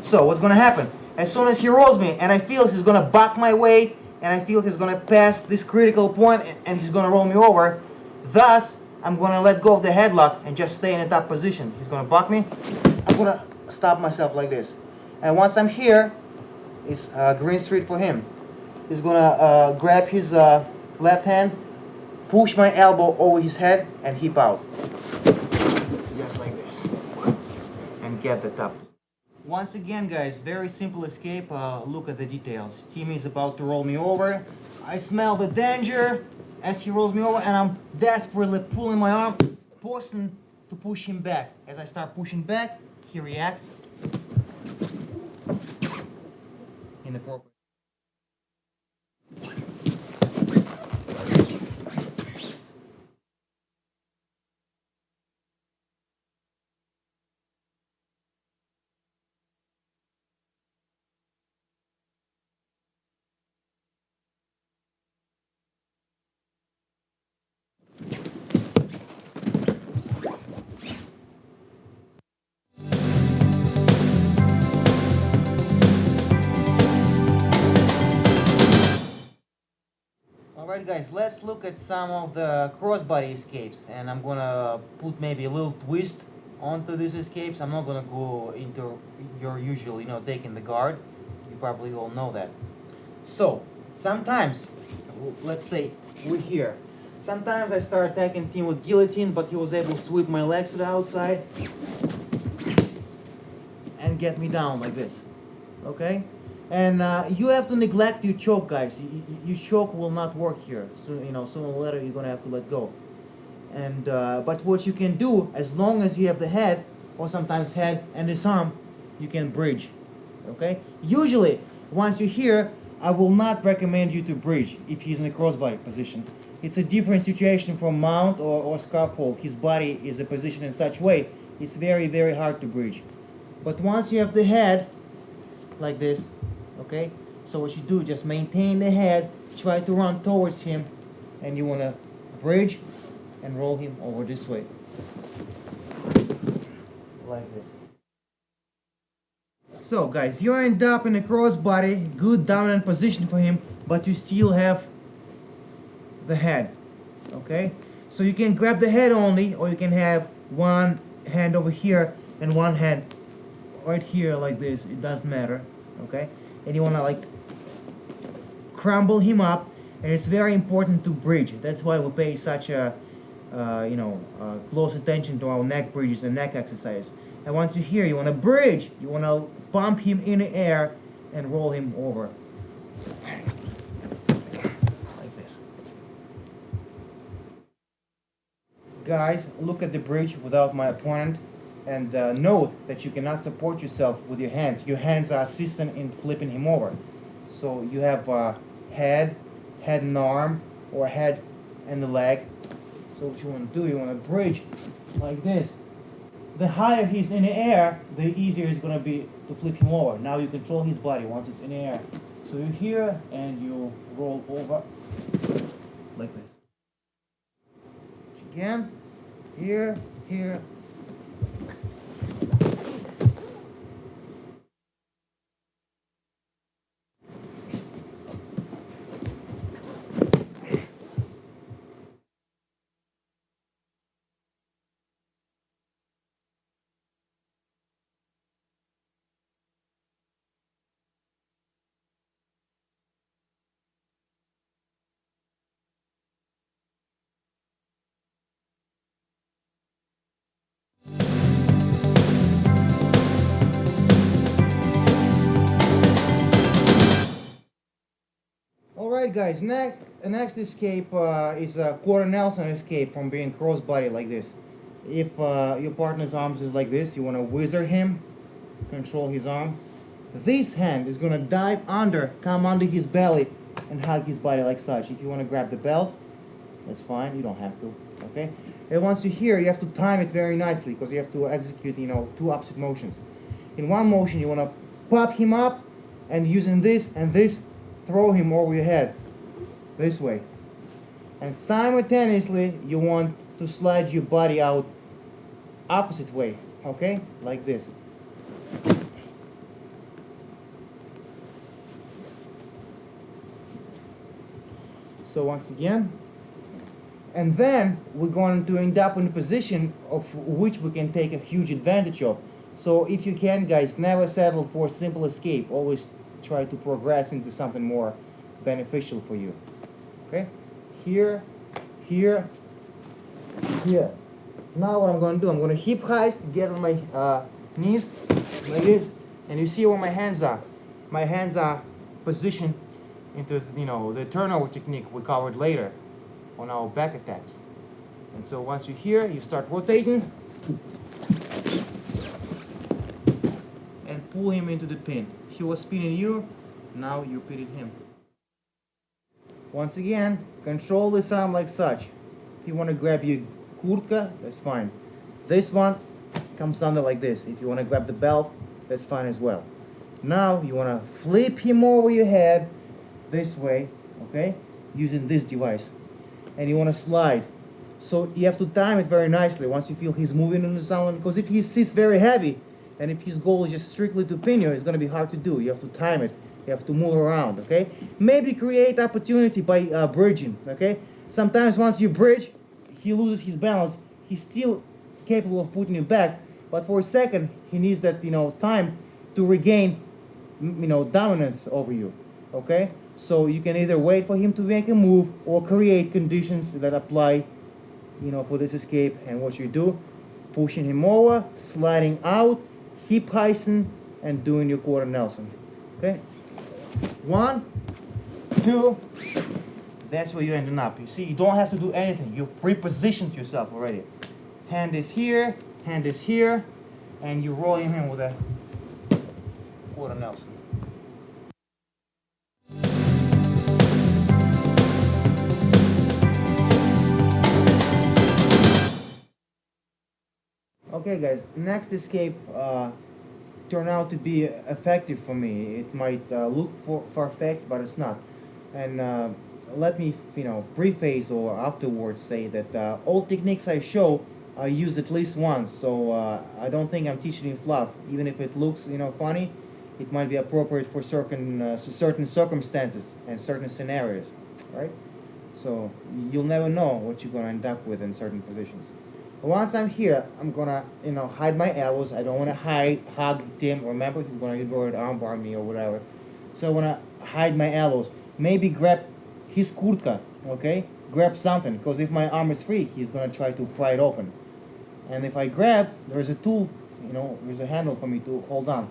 S1: So what's gonna happen? As soon as he rolls me and I feel he's gonna buck my weight and I feel he's gonna pass this critical point and he's gonna roll me over, thus I'm going to let go of the headlock and just stay in a top position. He's going to buck me. I'm going to stop myself like this. And once I'm here, it's green street for him. He's going to grab his left hand, push my elbow over his head, and hip out. Just like this. And get the top. Once again, guys, very simple escape. Look at the details. Timmy is about to roll me over. I smell the danger as he rolls me over, and I'm desperately pulling my arm, forcing to push him back. As I start pushing back, he reacts inappropriately. Alright guys, let's look at some of the crossbody escapes, and I'm gonna put maybe a little twist onto these escapes. I'm not gonna go into your usual, taking the guard. You probably all know that. So, sometimes, let's say we're here. Sometimes I start attacking Tim with guillotine, but he was able to sweep my legs to the outside and get me down like this. Okay? And you have to neglect your choke, guys. Your choke will not work here. So, sooner or later you're gonna have to let go. And but what you can do, as long as you have the head, or sometimes head and this arm, you can bridge. Okay? Usually, once you're here, I will not recommend you to bridge if he's in a crossbody position. It's a different situation from mount or scaffold. His body is a position in such way, it's very, very hard to bridge. But once you have the head, like this, okay? So what you do, just maintain the head, try to run towards him, and you want to bridge and roll him over this way. Like this. So guys, you end up in a crossbody, good dominant position for him, but you still have the head, okay? So you can grab the head only, or you can have one hand over here and one hand right here like this. It doesn't matter, okay? And you want to like crumble him up, and it's very important to bridge. That's why we pay such a close attention to our neck bridges and neck exercise. And once you're here, you want to bridge. You want to bump him in the air and roll him over like this. Guys, look at the bridge without my opponent. And note that you cannot support yourself with your hands. Your hands are assistant in flipping him over. So you have head and arm, or head and the leg. So what you want to do, you want to bridge like this. The higher he's in the air, the easier it's going to be to flip him over. Now you control his body once it's in the air. So you're here and you roll over like this. Again, here, here. Alright guys, next escape is a quarter Nelson escape from being crossbody like this. If your partner's arms is like this, you want to whizzer him, control his arm. This hand is going to dive under, come under his belly, and hug his body like such. If you want to grab the belt, that's fine, you don't have to, okay? And once you're here, you have to time it very nicely, because you have to execute, two opposite motions. In one motion, you want to pop him up, and using this and this, throw him over your head, this way. And simultaneously, you want to slide your body out opposite way, okay? Like this. So once again, and then we're going to end up in a position of which we can take a huge advantage of. So if you can, guys, never settle for a simple escape. Always try to progress into something more beneficial for you. Okay? Here, here, here. Now what I'm going to do, I'm going to hip heist, get on my knees like this, And you see where my hands are. My hands are positioned into, the turnover technique we covered later on our back attacks. And so once you're here, you start rotating and pull him into the pin. He was pinning you, now you're pinning him. Once again, control this arm like such. If you want to grab your kurtka, that's fine. This one comes under like this. If you want to grab the belt, that's fine as well. Now you want to flip him over your head this way, okay, using this device. And you want to slide. So you have to time it very nicely once you feel he's moving in the sound, because if he sits very heavy and if his goal is just strictly to pin you, it's going to be hard to do. You have to time it. You have to move around, okay? Maybe create opportunity by bridging, okay? Sometimes once you bridge, he loses his balance. He's still capable of putting you back, but for a second, he needs that, time to regain, dominance over you, okay? So you can either wait for him to make a move or create conditions that apply, for this escape. And what you do, pushing him over, sliding out, hip heisting, and doing your quarter Nelson, okay? 1, 2, that's where you're ending up. You see, you don't have to do anything. You pre-positioned yourself already. Hand is here, and you roll him in with a quarter Nelson. Okay guys, next escape turned out to be effective for me. It might look far-fetched, but it's not. And let me, preface or afterwards say that all techniques I show I use at least once. So I don't think I'm teaching you fluff. Even if it looks, funny, it might be appropriate for certain circumstances and certain scenarios, right? So you'll never know what you're gonna end up with in certain positions. Once I'm here, I'm gonna, hide my elbows. I don't wanna hug Tim. Remember, he's gonna armbar me or whatever. So I wanna hide my elbows. Maybe grab his kurtka, okay? Grab something, because if my arm is free, he's gonna try to pry it open. And if I grab, there's a tool, there's a handle for me to hold on.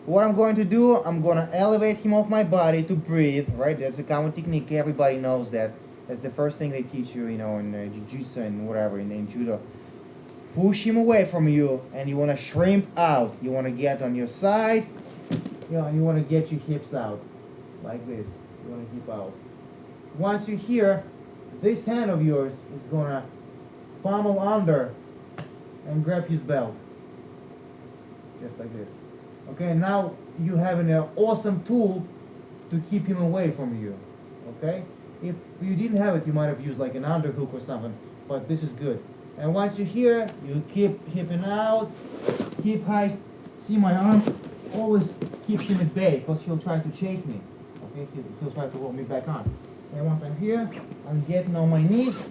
S1: What I'm going to do, I'm gonna elevate him off my body to breathe, right? That's a common technique. Everybody knows that. That's the first thing they teach you, in jiu-jitsu and whatever, in judo. Push him away from you, and you want to shrimp out. You want to get on your side, and you want to get your hips out, like this. You want to hip out. Once you're here, this hand of yours is going to pommel under and grab his belt, just like this. Okay, now you have an awesome tool to keep him away from you, okay? If you didn't have it, you might have used like an underhook or something, but this is good. And once you're here, you keep hipping out, hip high. See my arm always keeps him at bay because he'll try to chase me. Okay, he'll try to roll me back on. And once I'm here, I'm getting on my knees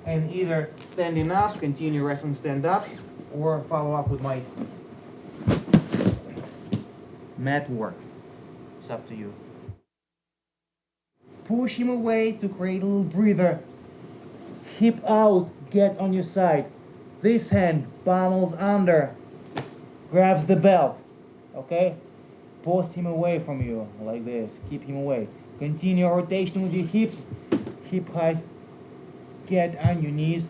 S1: and either standing up, continue wrestling stand up, or follow up with my mat work. It's up to you. Push him away to create a little breather. Hip out, get on your side. This hand pommels under, grabs the belt, okay? Post him away from you, like this. Keep him away. Continue rotation with your hips. Hip heist. Get on your knees.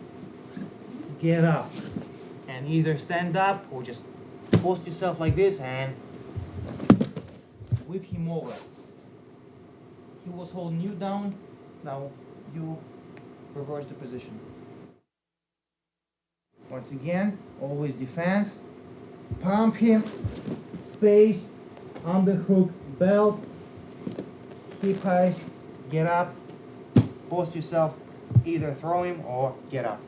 S1: Get up. And either stand up or just post yourself like this and whip him over. He was holding you down. Now you reverse the position. Once again, always defense. Pump him. Space. Underhook. Belt. Hip heist. Get up. Post yourself. Either throw him or get up.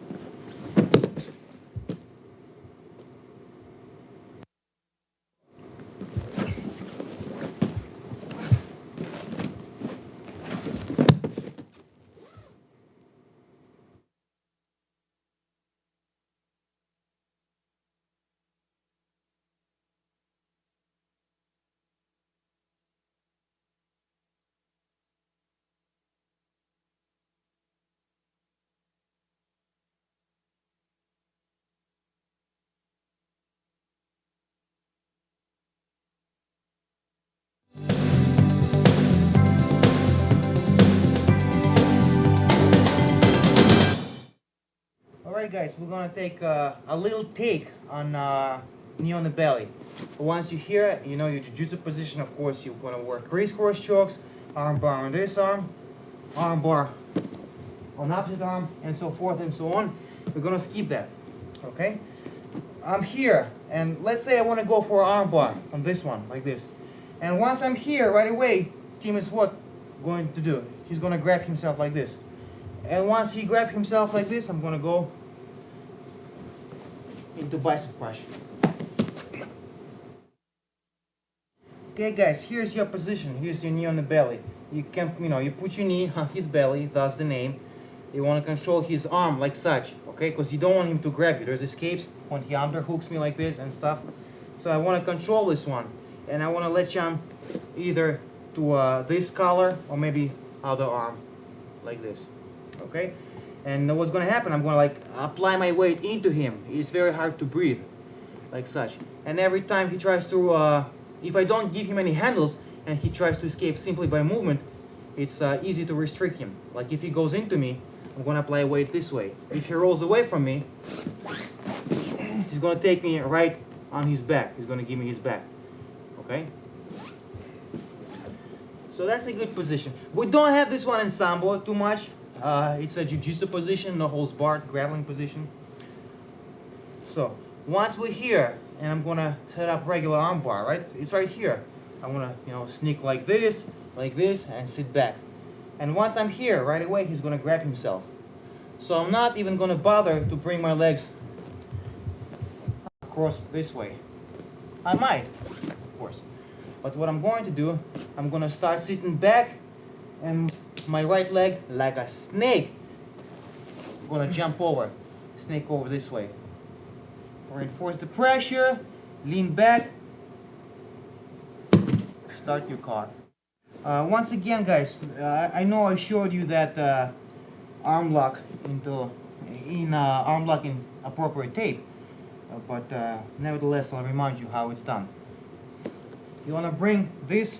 S1: Alright guys, we're gonna take a little take on knee on the belly. Once you hear it, you know your jiu-jitsu position. Of course, you're gonna work crisscross chokes, arm bar on this arm bar on opposite arm, and so forth and so on. We're gonna skip that, okay? I'm here, and let's say I want to go for an arm bar on this one, like this. And once I'm here, right away, Tim is what going to do? He's gonna grab himself like this. And once he grabs himself like this, I'm gonna go into bicep crush. Okay guys, here's your position. Here's your knee on the belly. You can, you put your knee on his belly, that's the name. You want to control his arm like such, okay? Because you don't want him to grab you. There's escapes when he underhooks me like this and stuff. So I want to control this one. And I want to let you either to this collar or maybe other arm, like this, okay? And what's going to happen, I'm going to like apply my weight into him. It's very hard to breathe, like such. And every time he tries to, if I don't give him any handles and he tries to escape simply by movement, it's easy to restrict him. Like if he goes into me, I'm going to apply weight this way. If he rolls away from me, he's going to take me right on his back. He's going to give me his back, okay? So that's a good position. We don't have this one in Sambo too much. It's a jiu-jitsu position, no holds barred, grappling position. So once we're here, and I'm gonna set up regular arm bar, right? It's right here. I'm gonna, sneak like this, and sit back. And once I'm here, right away, he's gonna grab himself. So I'm not even gonna bother to bring my legs across this way. I might, of course. But what I'm going to do, I'm gonna start sitting back, and my right leg, like a snake, I'm gonna jump over, snake over this way. Reinforce the pressure, lean back, start your car. Once again, guys, I know I showed you that arm lock in appropriate tape, but nevertheless, I'll remind you how it's done. You want to bring this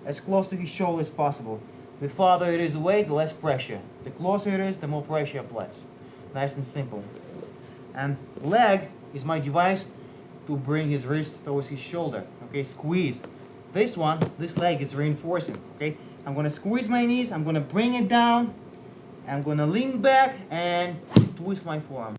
S1: as close to his shoulder as possible. The farther it is away, the less pressure. The closer it is, the more pressure applies. Nice and simple. And leg is my device to bring his wrist towards his shoulder. Okay, squeeze. This leg is reinforcing. Okay, I'm gonna squeeze my knees, I'm gonna bring it down, I'm gonna lean back and twist my forearm.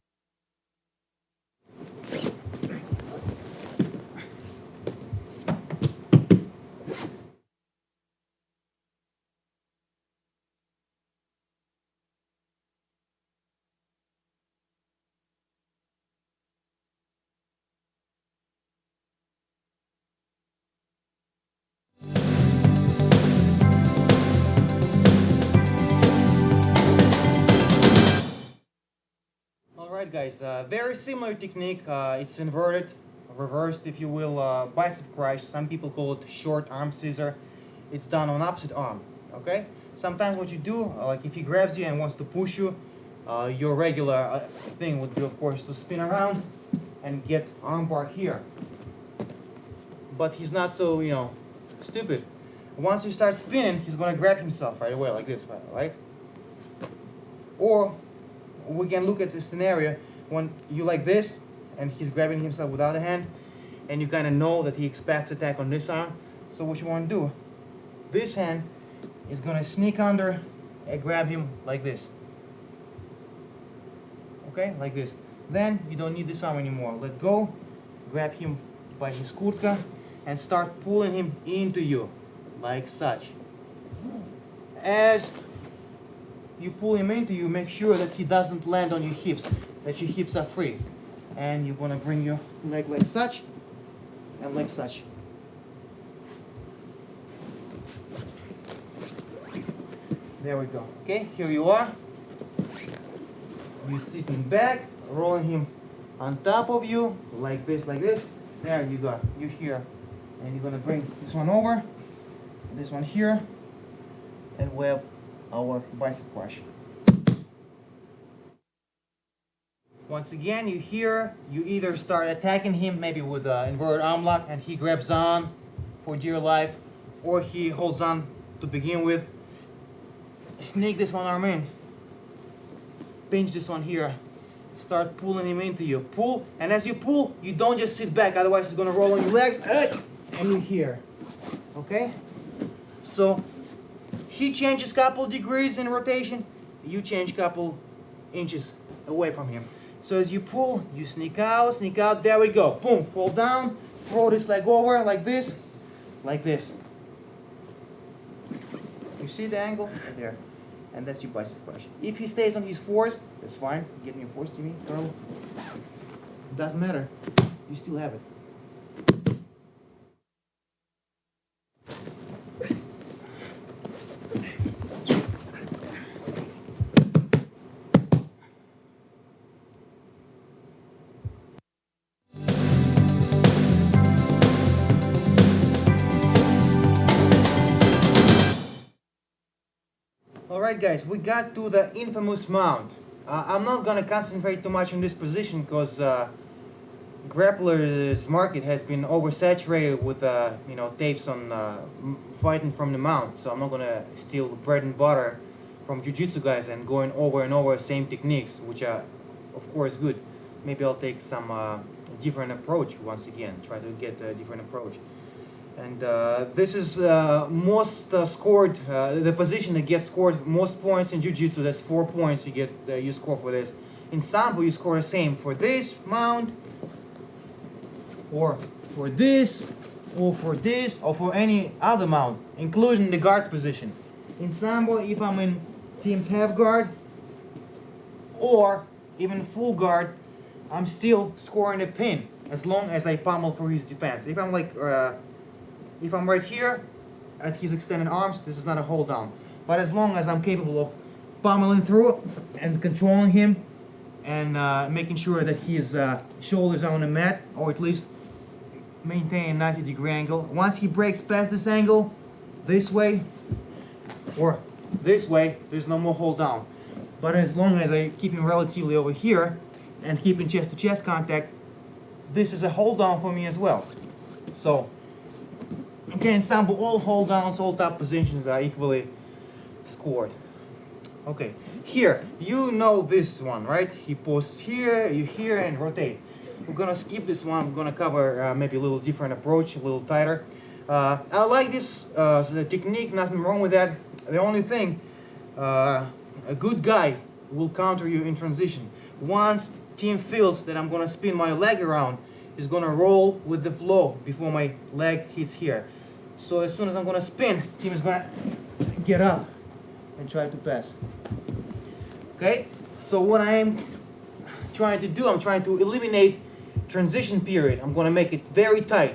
S1: Alright guys, very similar technique. It's inverted, reversed if you will, bicep crush. Some people call it short arm scissor. It's done on opposite arm, okay? Sometimes what you do, like if he grabs you and wants to push you, your regular thing would be of course to spin around and get arm bar here. But he's not so, stupid. Once you start spinning, he's gonna grab himself right away like this, right? Or we can look at the scenario when you like this and he's grabbing himself with the other hand and you kind of know that he expects attack on this arm. So what you want to do, this hand is going to sneak under and grab him like this. Okay, like this. Then you don't need this arm anymore. Let go, grab him by his kurtka and start pulling him into you like such. As you pull him into you, make sure that he doesn't land on your hips, that your hips are free. And you're going to bring your leg like such and like such. There we go. Okay, here you are. You're sitting back, rolling him on top of you, like this, like this. There you go. You're here. And you're going to bring this one over, this one here, and we have our bicep crush. Once again, you here, you either start attacking him maybe with an inverted arm lock and he grabs on for dear life, or he holds on to begin with. Sneak this one arm in, pinch this one here, start pulling him into you. Pull, and as you pull, you don't just sit back, otherwise it's gonna roll on your legs, and you're here. Okay? So he changes couple degrees in rotation, you change couple inches away from him. So as you pull, you sneak out, there we go. Boom, fall down, throw this leg over like this. You see the angle? Right there. And that's your bicep crush. If he stays on his fours, that's fine. Get me a force to me, Carl. Doesn't matter. You still have it. Alright guys, we got to the infamous mount. I'm not gonna concentrate too much on this position because grapplers market has been oversaturated with tapes on fighting from the mount. So I'm not gonna steal bread and butter from jiu-jitsu guys and going over and over same techniques, which are of course good. Maybe I'll take some different approach once again, try to get a different approach. And this is most scored, the position that gets scored most points in jiu-jitsu. That's 4 points you score for this. In Sambo you score the same for this mount, or for this, or for this, or for any other mount, including the guard position. In Sambo, if I'm in team's half guard, or even full guard, I'm still scoring a pin, as long as I pummel through his defense. If I'm like, if I'm right here, at his extended arms, this is not a hold down. But as long as I'm capable of pummeling through and controlling him, and making sure that his shoulders are on the mat, or at least maintaining a 90-degree angle. Once he breaks past this angle, this way, or this way, there's no more hold down. But as long as I keep him relatively over here, and keeping chest-to-chest contact, this is a hold down for me as well. So, okay, in Sambo, all hold downs, all top positions are equally scored. Okay, here, you know this one, right? He posts here, you here, and rotate. We're gonna skip this one. We're gonna cover maybe a little different approach, a little tighter. I like this the technique, nothing wrong with that. The only thing, a good guy will counter you in transition. Once team feels that I'm gonna spin my leg around, he's gonna roll with the flow before my leg hits here. So as soon as I'm gonna spin, team is gonna get up and try to pass. Okay? So what I am trying to do, I'm trying to eliminate transition period. I'm gonna make it very tight,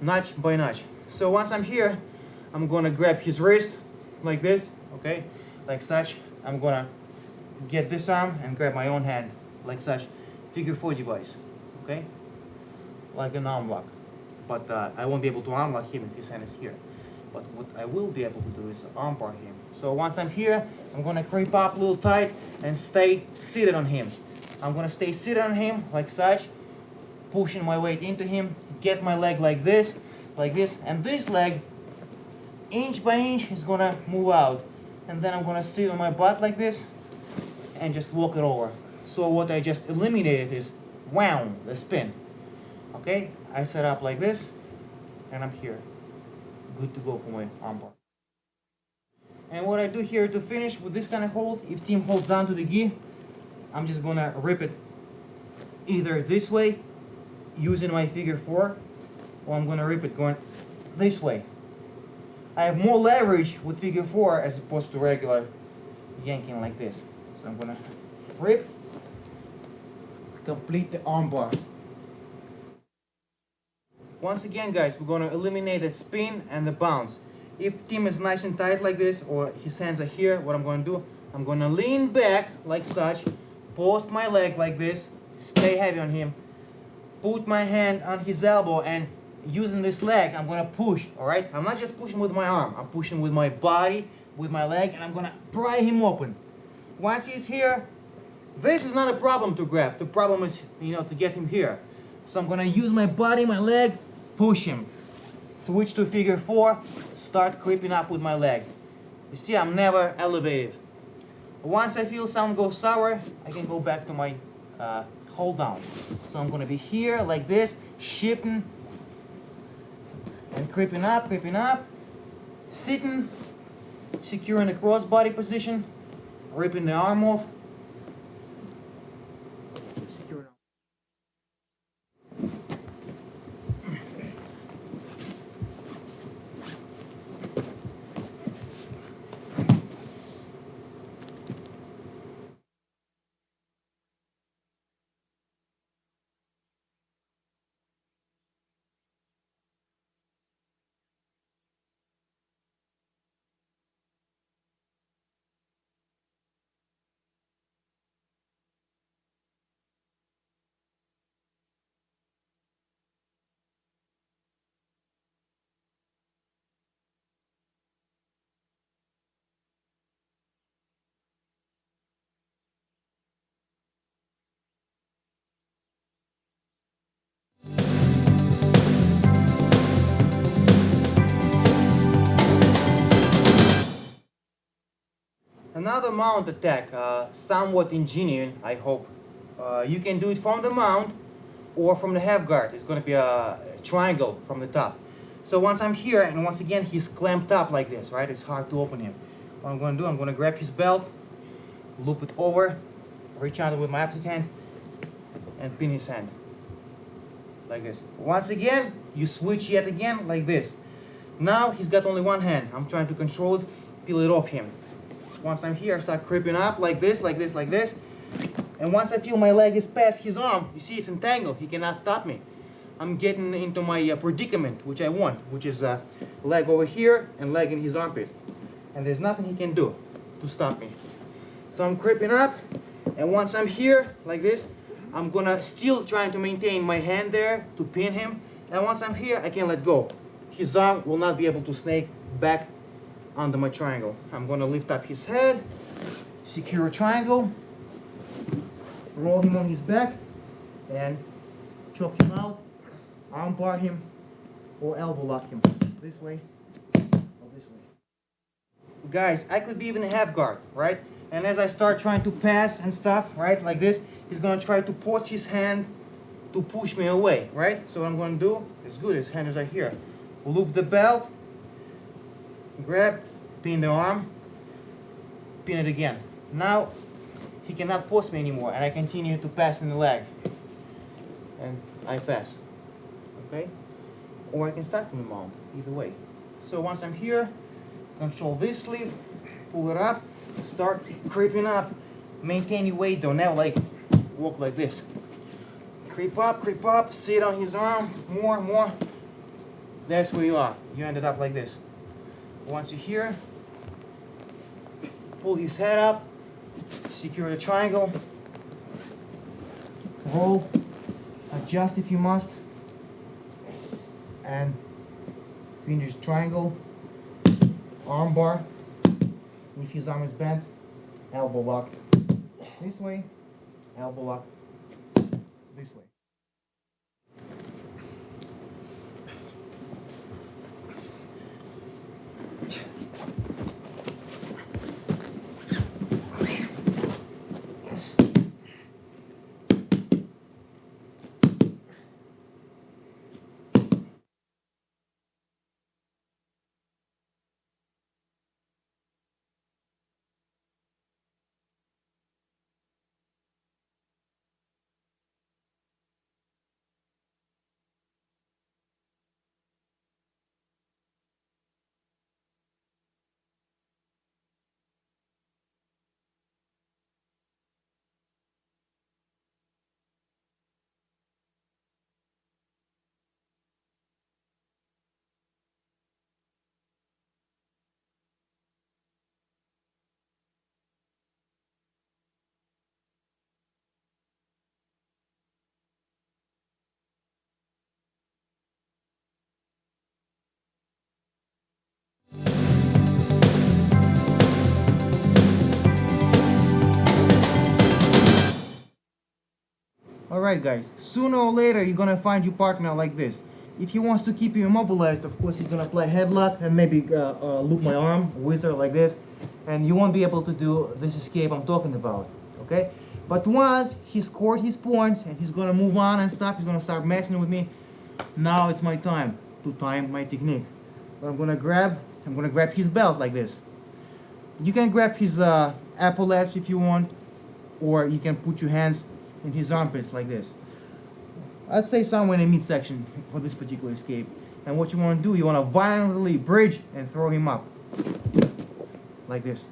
S1: notch by notch. So once I'm here, I'm gonna grab his wrist like this, okay? Like such. I'm gonna get this arm and grab my own hand like such. Figure 4 device, okay? Like an arm lock. But I won't be able to arm lock him if his hand is here. But what I will be able to do is arm bar him. So once I'm here, I'm gonna creep up a little tight and stay seated on him. I'm gonna stay seated on him like such, pushing my weight into him, get my leg like this, and this leg, inch by inch, is gonna move out. And then I'm gonna sit on my butt like this, and just walk it over. So what I just eliminated is, wow, the spin. Okay, I set up like this, and I'm here. Good to go for my arm bar. And what I do here to finish with this kind of hold, if team holds down to the gi, I'm just gonna rip it either this way, using my figure 4, or I'm gonna rip it going this way. I have more leverage with figure 4 as opposed to regular yanking like this. So I'm gonna rip, complete the arm bar. Once again, guys, we're gonna eliminate the spin and the bounce. If team is nice and tight like this, or his hands are here, what I'm gonna do, I'm gonna lean back like such, post my leg like this, stay heavy on him, put my hand on his elbow, and using this leg, I'm gonna push, alright? I'm not just pushing with my arm, I'm pushing with my body, with my leg, and I'm gonna pry him open. Once he's here, this is not a problem to grab. The problem is, to get him here. So I'm gonna use my body, my leg, push him. Switch to figure 4, start creeping up with my leg. You see, I'm never elevated. Once I feel something go sour, I can go back to my hold down. So I'm gonna be here like this, shifting and creeping up, sitting, securing the crossbody position, ripping the arm off, secure it. Another mount attack, somewhat ingenious, I hope. You can do it from the mount or from the half guard. It's going to be a triangle from the top. So once I'm here, and once again he's clamped up like this, right? It's hard to open him. What I'm going to do, I'm going to grab his belt, loop it over, reach out with my opposite hand, and pin his hand. Like this. Once again, you switch yet again like this. Now he's got only one hand. I'm trying to control it, peel it off him. Once I'm here, I start creeping up like this, like this, like this. And once I feel my leg is past his arm, you see it's entangled. He cannot stop me. I'm getting into my predicament, which I want, which is leg over here and leg in his armpit. And there's nothing he can do to stop me. So I'm creeping up, and once I'm here, like this, I'm gonna still trying to maintain my hand there to pin him. And once I'm here, I can let go. His arm will not be able to snake back under my triangle. I'm gonna lift up his head, secure a triangle, roll him on his back, and choke him out, arm bar him, or elbow lock him. This way, or this way. Guys, I could be even a half guard, right? And as I start trying to pass and stuff, right, like this, he's gonna try to force his hand to push me away, right? So what I'm gonna do is good, his hand is right here. Loop the belt, grab, pin the arm, pin it again. Now he cannot force me anymore, and I continue to pass in the leg. And I pass. Okay? Or I can start from the mount, either way. So once I'm here, control this sleeve, pull it up, start creeping up. Maintain your weight though, now like walk like this. Creep up, sit on his arm, more. That's where you are. You ended up like this. Once you're here, pull his head up, secure the triangle, roll, adjust if you must, and finish triangle, arm bar. If his arm is bent, elbow lock this way, elbow lock this way. Alright guys, sooner or later you're gonna find your partner like this. If he wants to keep you immobilized, of course he's gonna play headlock and maybe loop my arm, whizzer like this, and you won't be able to do this escape I'm talking about, okay? But once he scored his points and he's gonna move on and stuff, he's gonna start messing with me. Now it's my time to time my technique. But I'm gonna grab his belt like this. You can grab his epaulets if you want, or you can put your hands in his armpits like this. I'd say somewhere in the midsection for this particular escape. And what you want to do, you want to violently bridge and throw him up. Like this.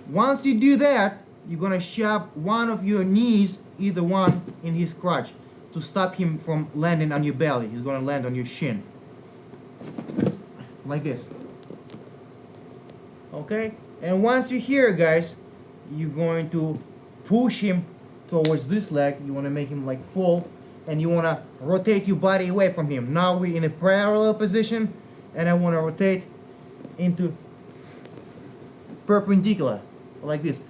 S1: Once you do that, you're going to shove one of your knees, either one, in his crotch to stop him from landing on your belly. He's going to land on your shin. Like this. Okay? And once you're here, guys, you're going to push him towards this leg. You want to make him like fall, and you want to rotate your body away from him. Now we're in a parallel position, and I want to rotate into perpendicular like this.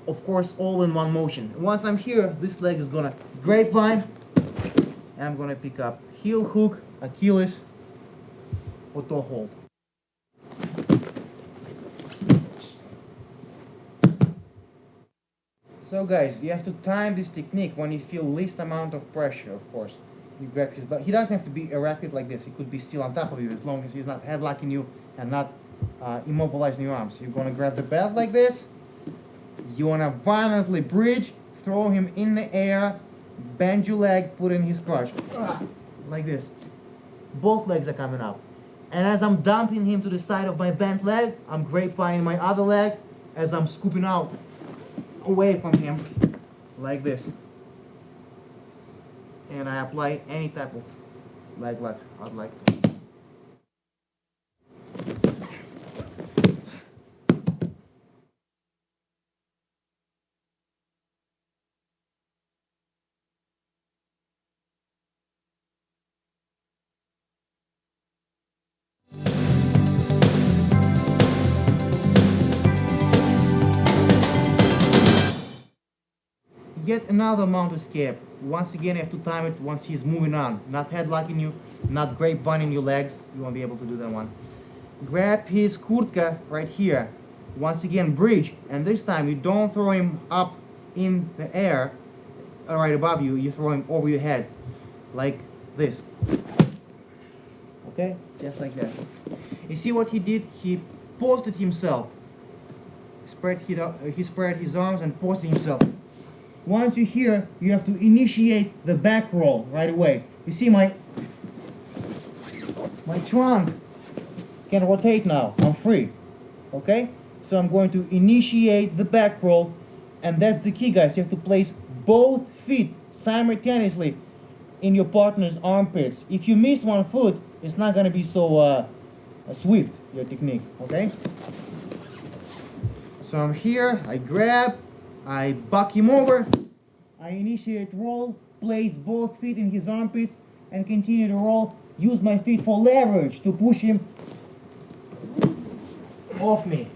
S1: Of course, all in one motion. Once I'm here, this leg is gonna grapevine, and I'm gonna pick up heel hook, Achilles, or toe hold. So guys, you have to time this technique when you feel least amount of pressure, of course. You grab his butt. He doesn't have to be erected like this. He could be still on top of you as long as he's not headlocking you and not immobilizing your arms. You're gonna grab the belt like this. You wanna violently bridge, throw him in the air, bend your leg, put in his crotch. Like this. Both legs are coming up. And as I'm dumping him to the side of my bent leg, I'm grapevining my other leg as I'm scooping out away from him like this, and I apply any type of leg lock I'd like to. Get another mount escape. Once again, you have to time it once he's moving on. Not headlocking you, not grapevining your legs. You won't be able to do that one. Grab his kurtka right here. Once again, bridge. And this time, you don't throw him up in the air, right above you. You throw him over your head. Like this. Okay? Just like that. You see what he did? He posted himself. He spread his arms and posted himself. Once you're here, you have to initiate the back roll right away. You see my trunk can rotate now. I'm free. Okay? So I'm going to initiate the back roll, and that's the key, guys. You have to place both feet simultaneously in your partner's armpits. If you miss one foot, it's not going to be so swift, your technique. Okay? So I'm here, I grab, I buck him over, I initiate roll, place both feet in his armpits, and continue to roll. Use my feet for leverage to push him off me.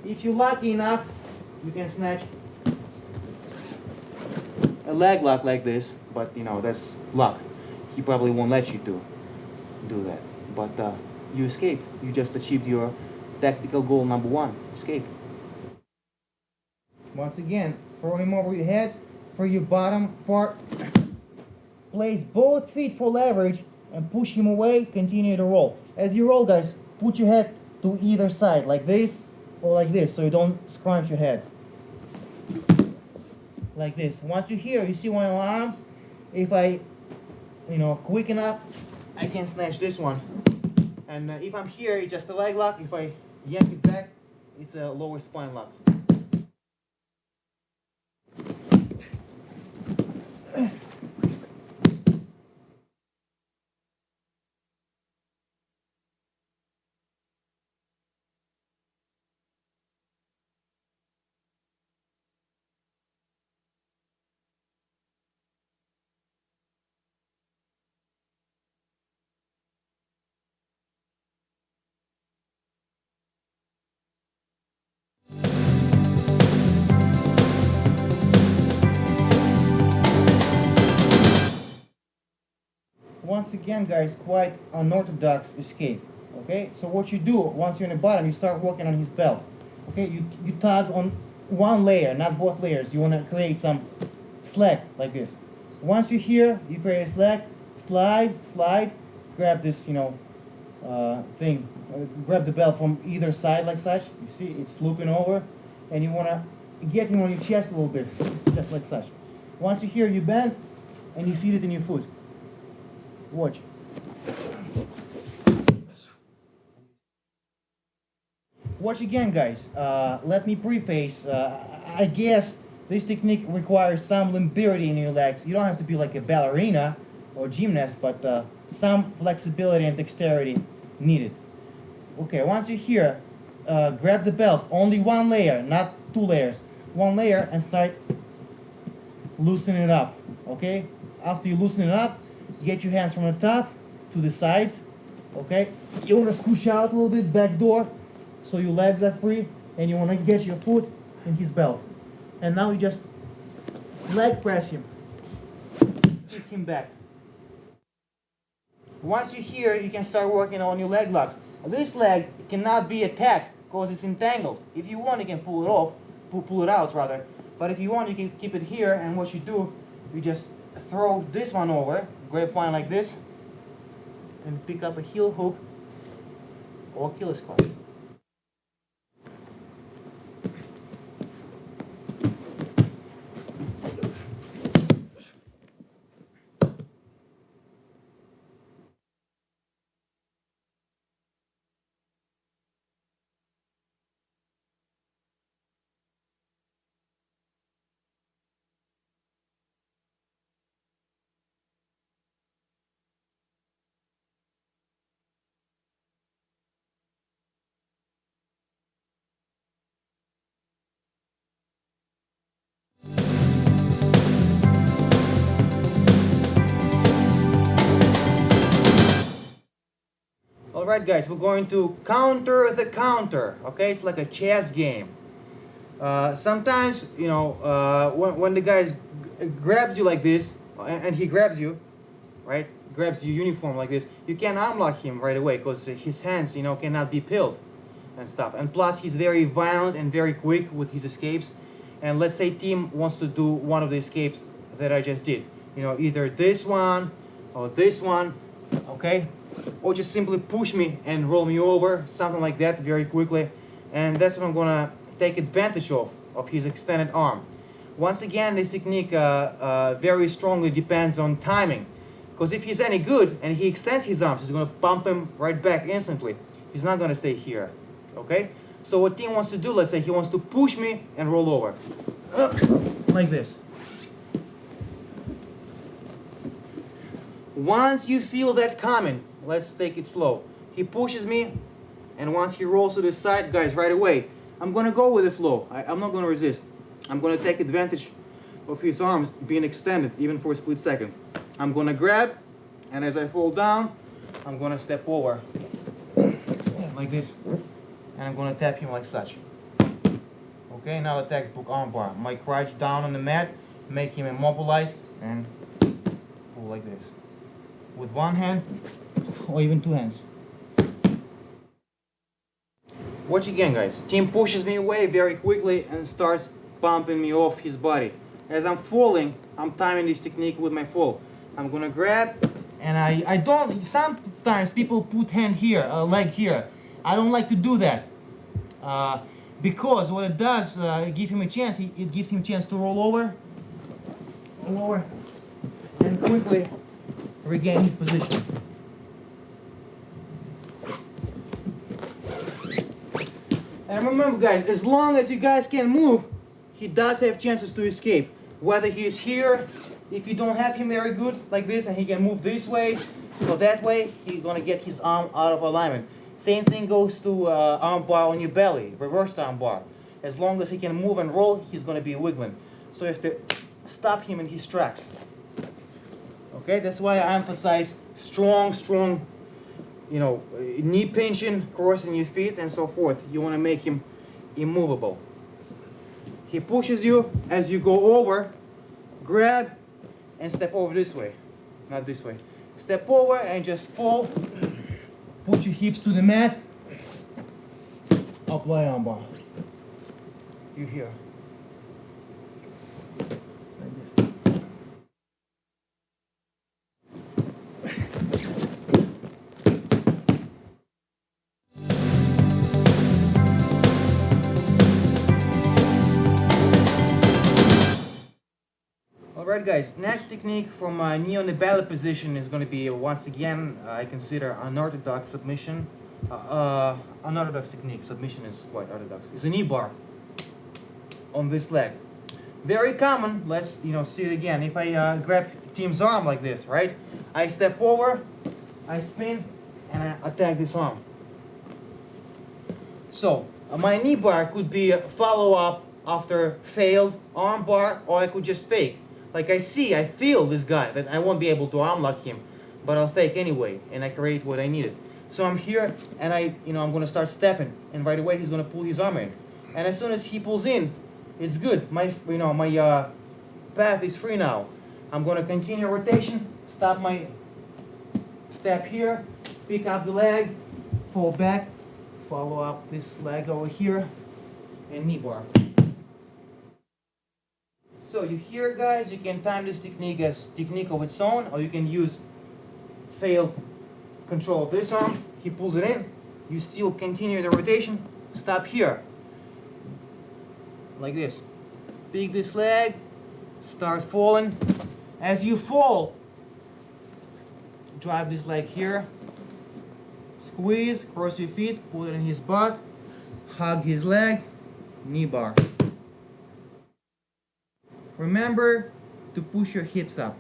S1: If you're lucky enough, you can snatch a leg lock like this, but you know, that's luck. He probably won't let you do that. But you escaped. You just achieved your tactical goal number one, escape. Once again, throw him over your head for your bottom part. Place both feet for leverage and push him away. Continue to roll. As you roll, guys, put your head to either side, like this or like this, so you don't scrunch your head. Like this. Once you're here, you see my arms. If I, quick enough, I can snatch this one. And if I'm here, it's just a leg lock. If I yank it back, it's a lower spine lock. Once again, guys, quite unorthodox escape. Okay, so what you do once you're in the bottom, you start working on his belt. Okay, you tug on one layer, not both layers. You want to create some slack like this. Once you're here, you create a slack, slide, grab this, thing. Grab the belt from either side like such. You see, it's looping over, and you want to get him on your chest a little bit, just like such. Once you're here, you bend, and you feed it in your foot. Watch. Watch again, guys. Let me preface. I guess this technique requires some limberity in your legs. You don't have to be like a ballerina or gymnast, but some flexibility and dexterity needed. Okay, once you're here, grab the belt. Only one layer, not two layers. One layer and start loosening it up. Okay? After you loosen it up, you get your hands from the top to the sides. Okay? You want to squish out a little bit, back door, so your legs are free, and you want to get your foot in his belt. And now you just leg press him. Kick him back. Once you're here, you can start working on your leg locks. This leg cannot be attacked because it's entangled. If you want, you can pull it off, pull it out rather. But if you want, you can keep it here, and what you do, you just throw this one over, grapevine like this, and pick up a heel hook or killer squat. Alright guys, we're going to counter the counter, okay? It's like a chess game. Sometimes, when the guy grabs you like this, and he grabs you, right? Grabs your uniform like this, you can't unlock him right away because his hands, cannot be peeled and stuff. And plus, he's very violent and very quick with his escapes. And let's say team wants to do one of the escapes that I just did. Either this one or this one, okay? Or just simply push me and roll me over, something like that very quickly. And that's what I'm gonna take advantage of his extended arm. Once again, this technique very strongly depends on timing. Because if he's any good and he extends his arms, he's gonna pump him right back instantly. He's not gonna stay here, okay? So what Tim wants to do, let's say he wants to push me and roll over. Like this. Once you feel that coming, let's take it slow. He pushes me, and once he rolls to the side, guys, right away, I'm gonna go with the flow. I'm not gonna resist. I'm gonna take advantage of his arms being extended, even for a split second. I'm gonna grab, and as I fall down, I'm gonna step over, like this, and I'm gonna tap him like such. Okay, now the textbook armbar. My crouch down on the mat, make him immobilized, and pull like this. With one hand, or even two hands. Watch again, guys. Tim pushes me away very quickly and starts pumping me off his body. As I'm falling, I'm timing this technique with my fall. I'm gonna grab, and I don't, sometimes people put hand here, leg here. I don't like to do that. Because what it does, it gives him a chance, it gives him a chance to roll over, and quickly regain his position. And remember guys, as long as you guys can move, he does have chances to escape. Whether he is here, if you don't have him very good like this and he can move this way or that way, he's gonna get his arm out of alignment. Same thing goes to arm bar on your belly, reverse arm bar. As long as he can move and roll, he's gonna be wiggling. So you have to stop him in his tracks. Okay, that's why I emphasize strong, knee pinching, crossing your feet, and so forth. You want to make him immovable. He pushes you as you go over, grab, and step over this way. Not this way. Step over and just fall. Put your hips to the mat. Apply armbar. you hear. Like this. Alright guys, next technique from my knee on the belly position is going to be, once again, I consider unorthodox submission. Unorthodox technique, submission is quite orthodox. It's a knee bar on this leg. Very common, let's see it again. If I grab Tim's arm like this, right? I step over, I spin, and I attack this arm. So, my knee bar could be a follow-up after failed arm bar, or I could just fake. Like I feel this guy, that I won't be able to arm lock him, but I'll fake anyway, and I create what I needed. So I'm here, and I'm gonna start stepping, and right away he's gonna pull his arm in. And as soon as he pulls in, it's good. My path is free now. I'm gonna continue rotation, stop my step here, pick up the leg, fall back, follow up this leg over here, and knee bar. So you hear, guys, you can time this technique as technique of its own, or you can use failed control of this arm. He pulls it in, you still continue the rotation, stop here, like this. Pick this leg, start falling. As you fall, drive this leg here, squeeze, cross your feet, put it in his butt, hug his leg, knee bar. Remember to push your hips up.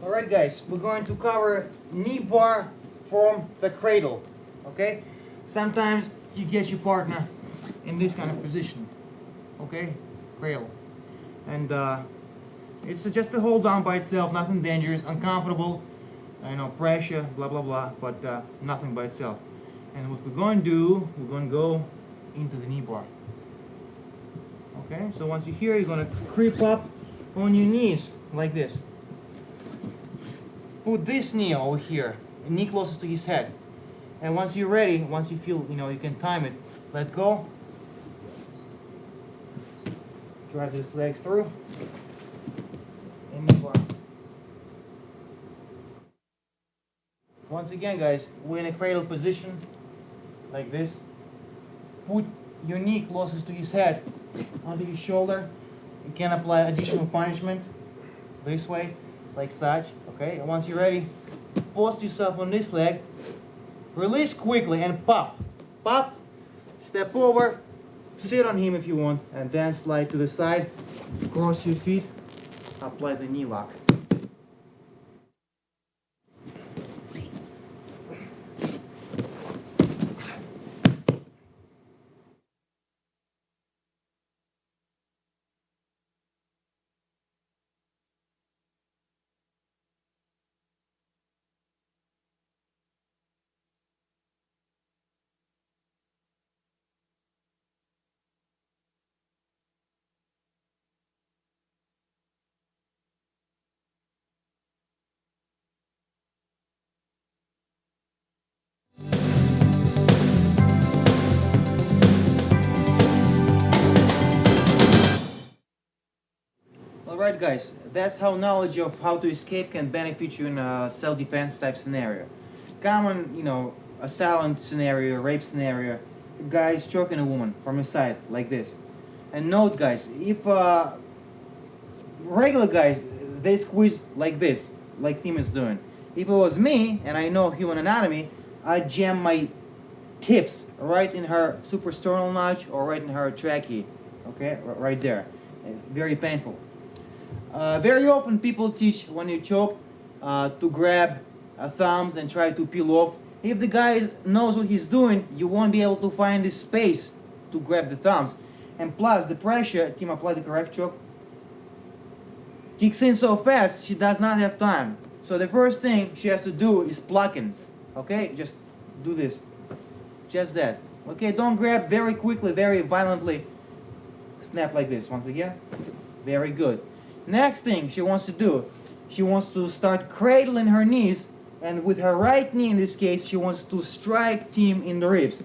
S1: Alright guys, we're going to cover knee bar from the cradle, okay? Sometimes you get your partner in this kind of position, okay? Cradle. And it's just a hold down by itself, nothing dangerous, uncomfortable, pressure, blah blah blah, but nothing by itself. And what we're going to do, we're going to go into the knee bar. Okay, so once you're here, you're going to creep up on your knees like this. Put this knee over here, knee closest to his head. And once you're ready, once you feel, you can time it, let go. Drive these legs through. And knee bar. Once again, guys, we're in a cradle position, like this. Put your knee closest to his head, onto his shoulder. You can apply additional punishment this way, like such. Okay, and once you're ready, post yourself on this leg, release quickly and pop. Pop, step over, sit on him if you want, and then slide to the side, cross your feet, apply the knee lock. Alright guys, that's how knowledge of how to escape can benefit you in a self-defense type scenario. Common, assailant scenario, rape scenario, guys choking a woman from his side, like this. And note guys, if regular guys, they squeeze like this, like Tim is doing. If it was me, and I know human anatomy, I'd jam my tips right in her suprasternal notch or right in her trachea, Okay, right there. It's very painful. Very often people teach when you choke to grab thumbs and try to peel off. If the guy knows what he's doing, you won't be able to find the space to grab the thumbs. And plus, the pressure, Tim, apply the correct choke, kicks in so fast, she does not have time. So the first thing she has to do is plucking. Okay, just do this. Just that. Okay, don't grab very quickly, very violently. Snap like this once again. Very good. Next thing she wants to do, she wants to start cradling her knees, and with her right knee in this case, she wants to strike Tim in the ribs.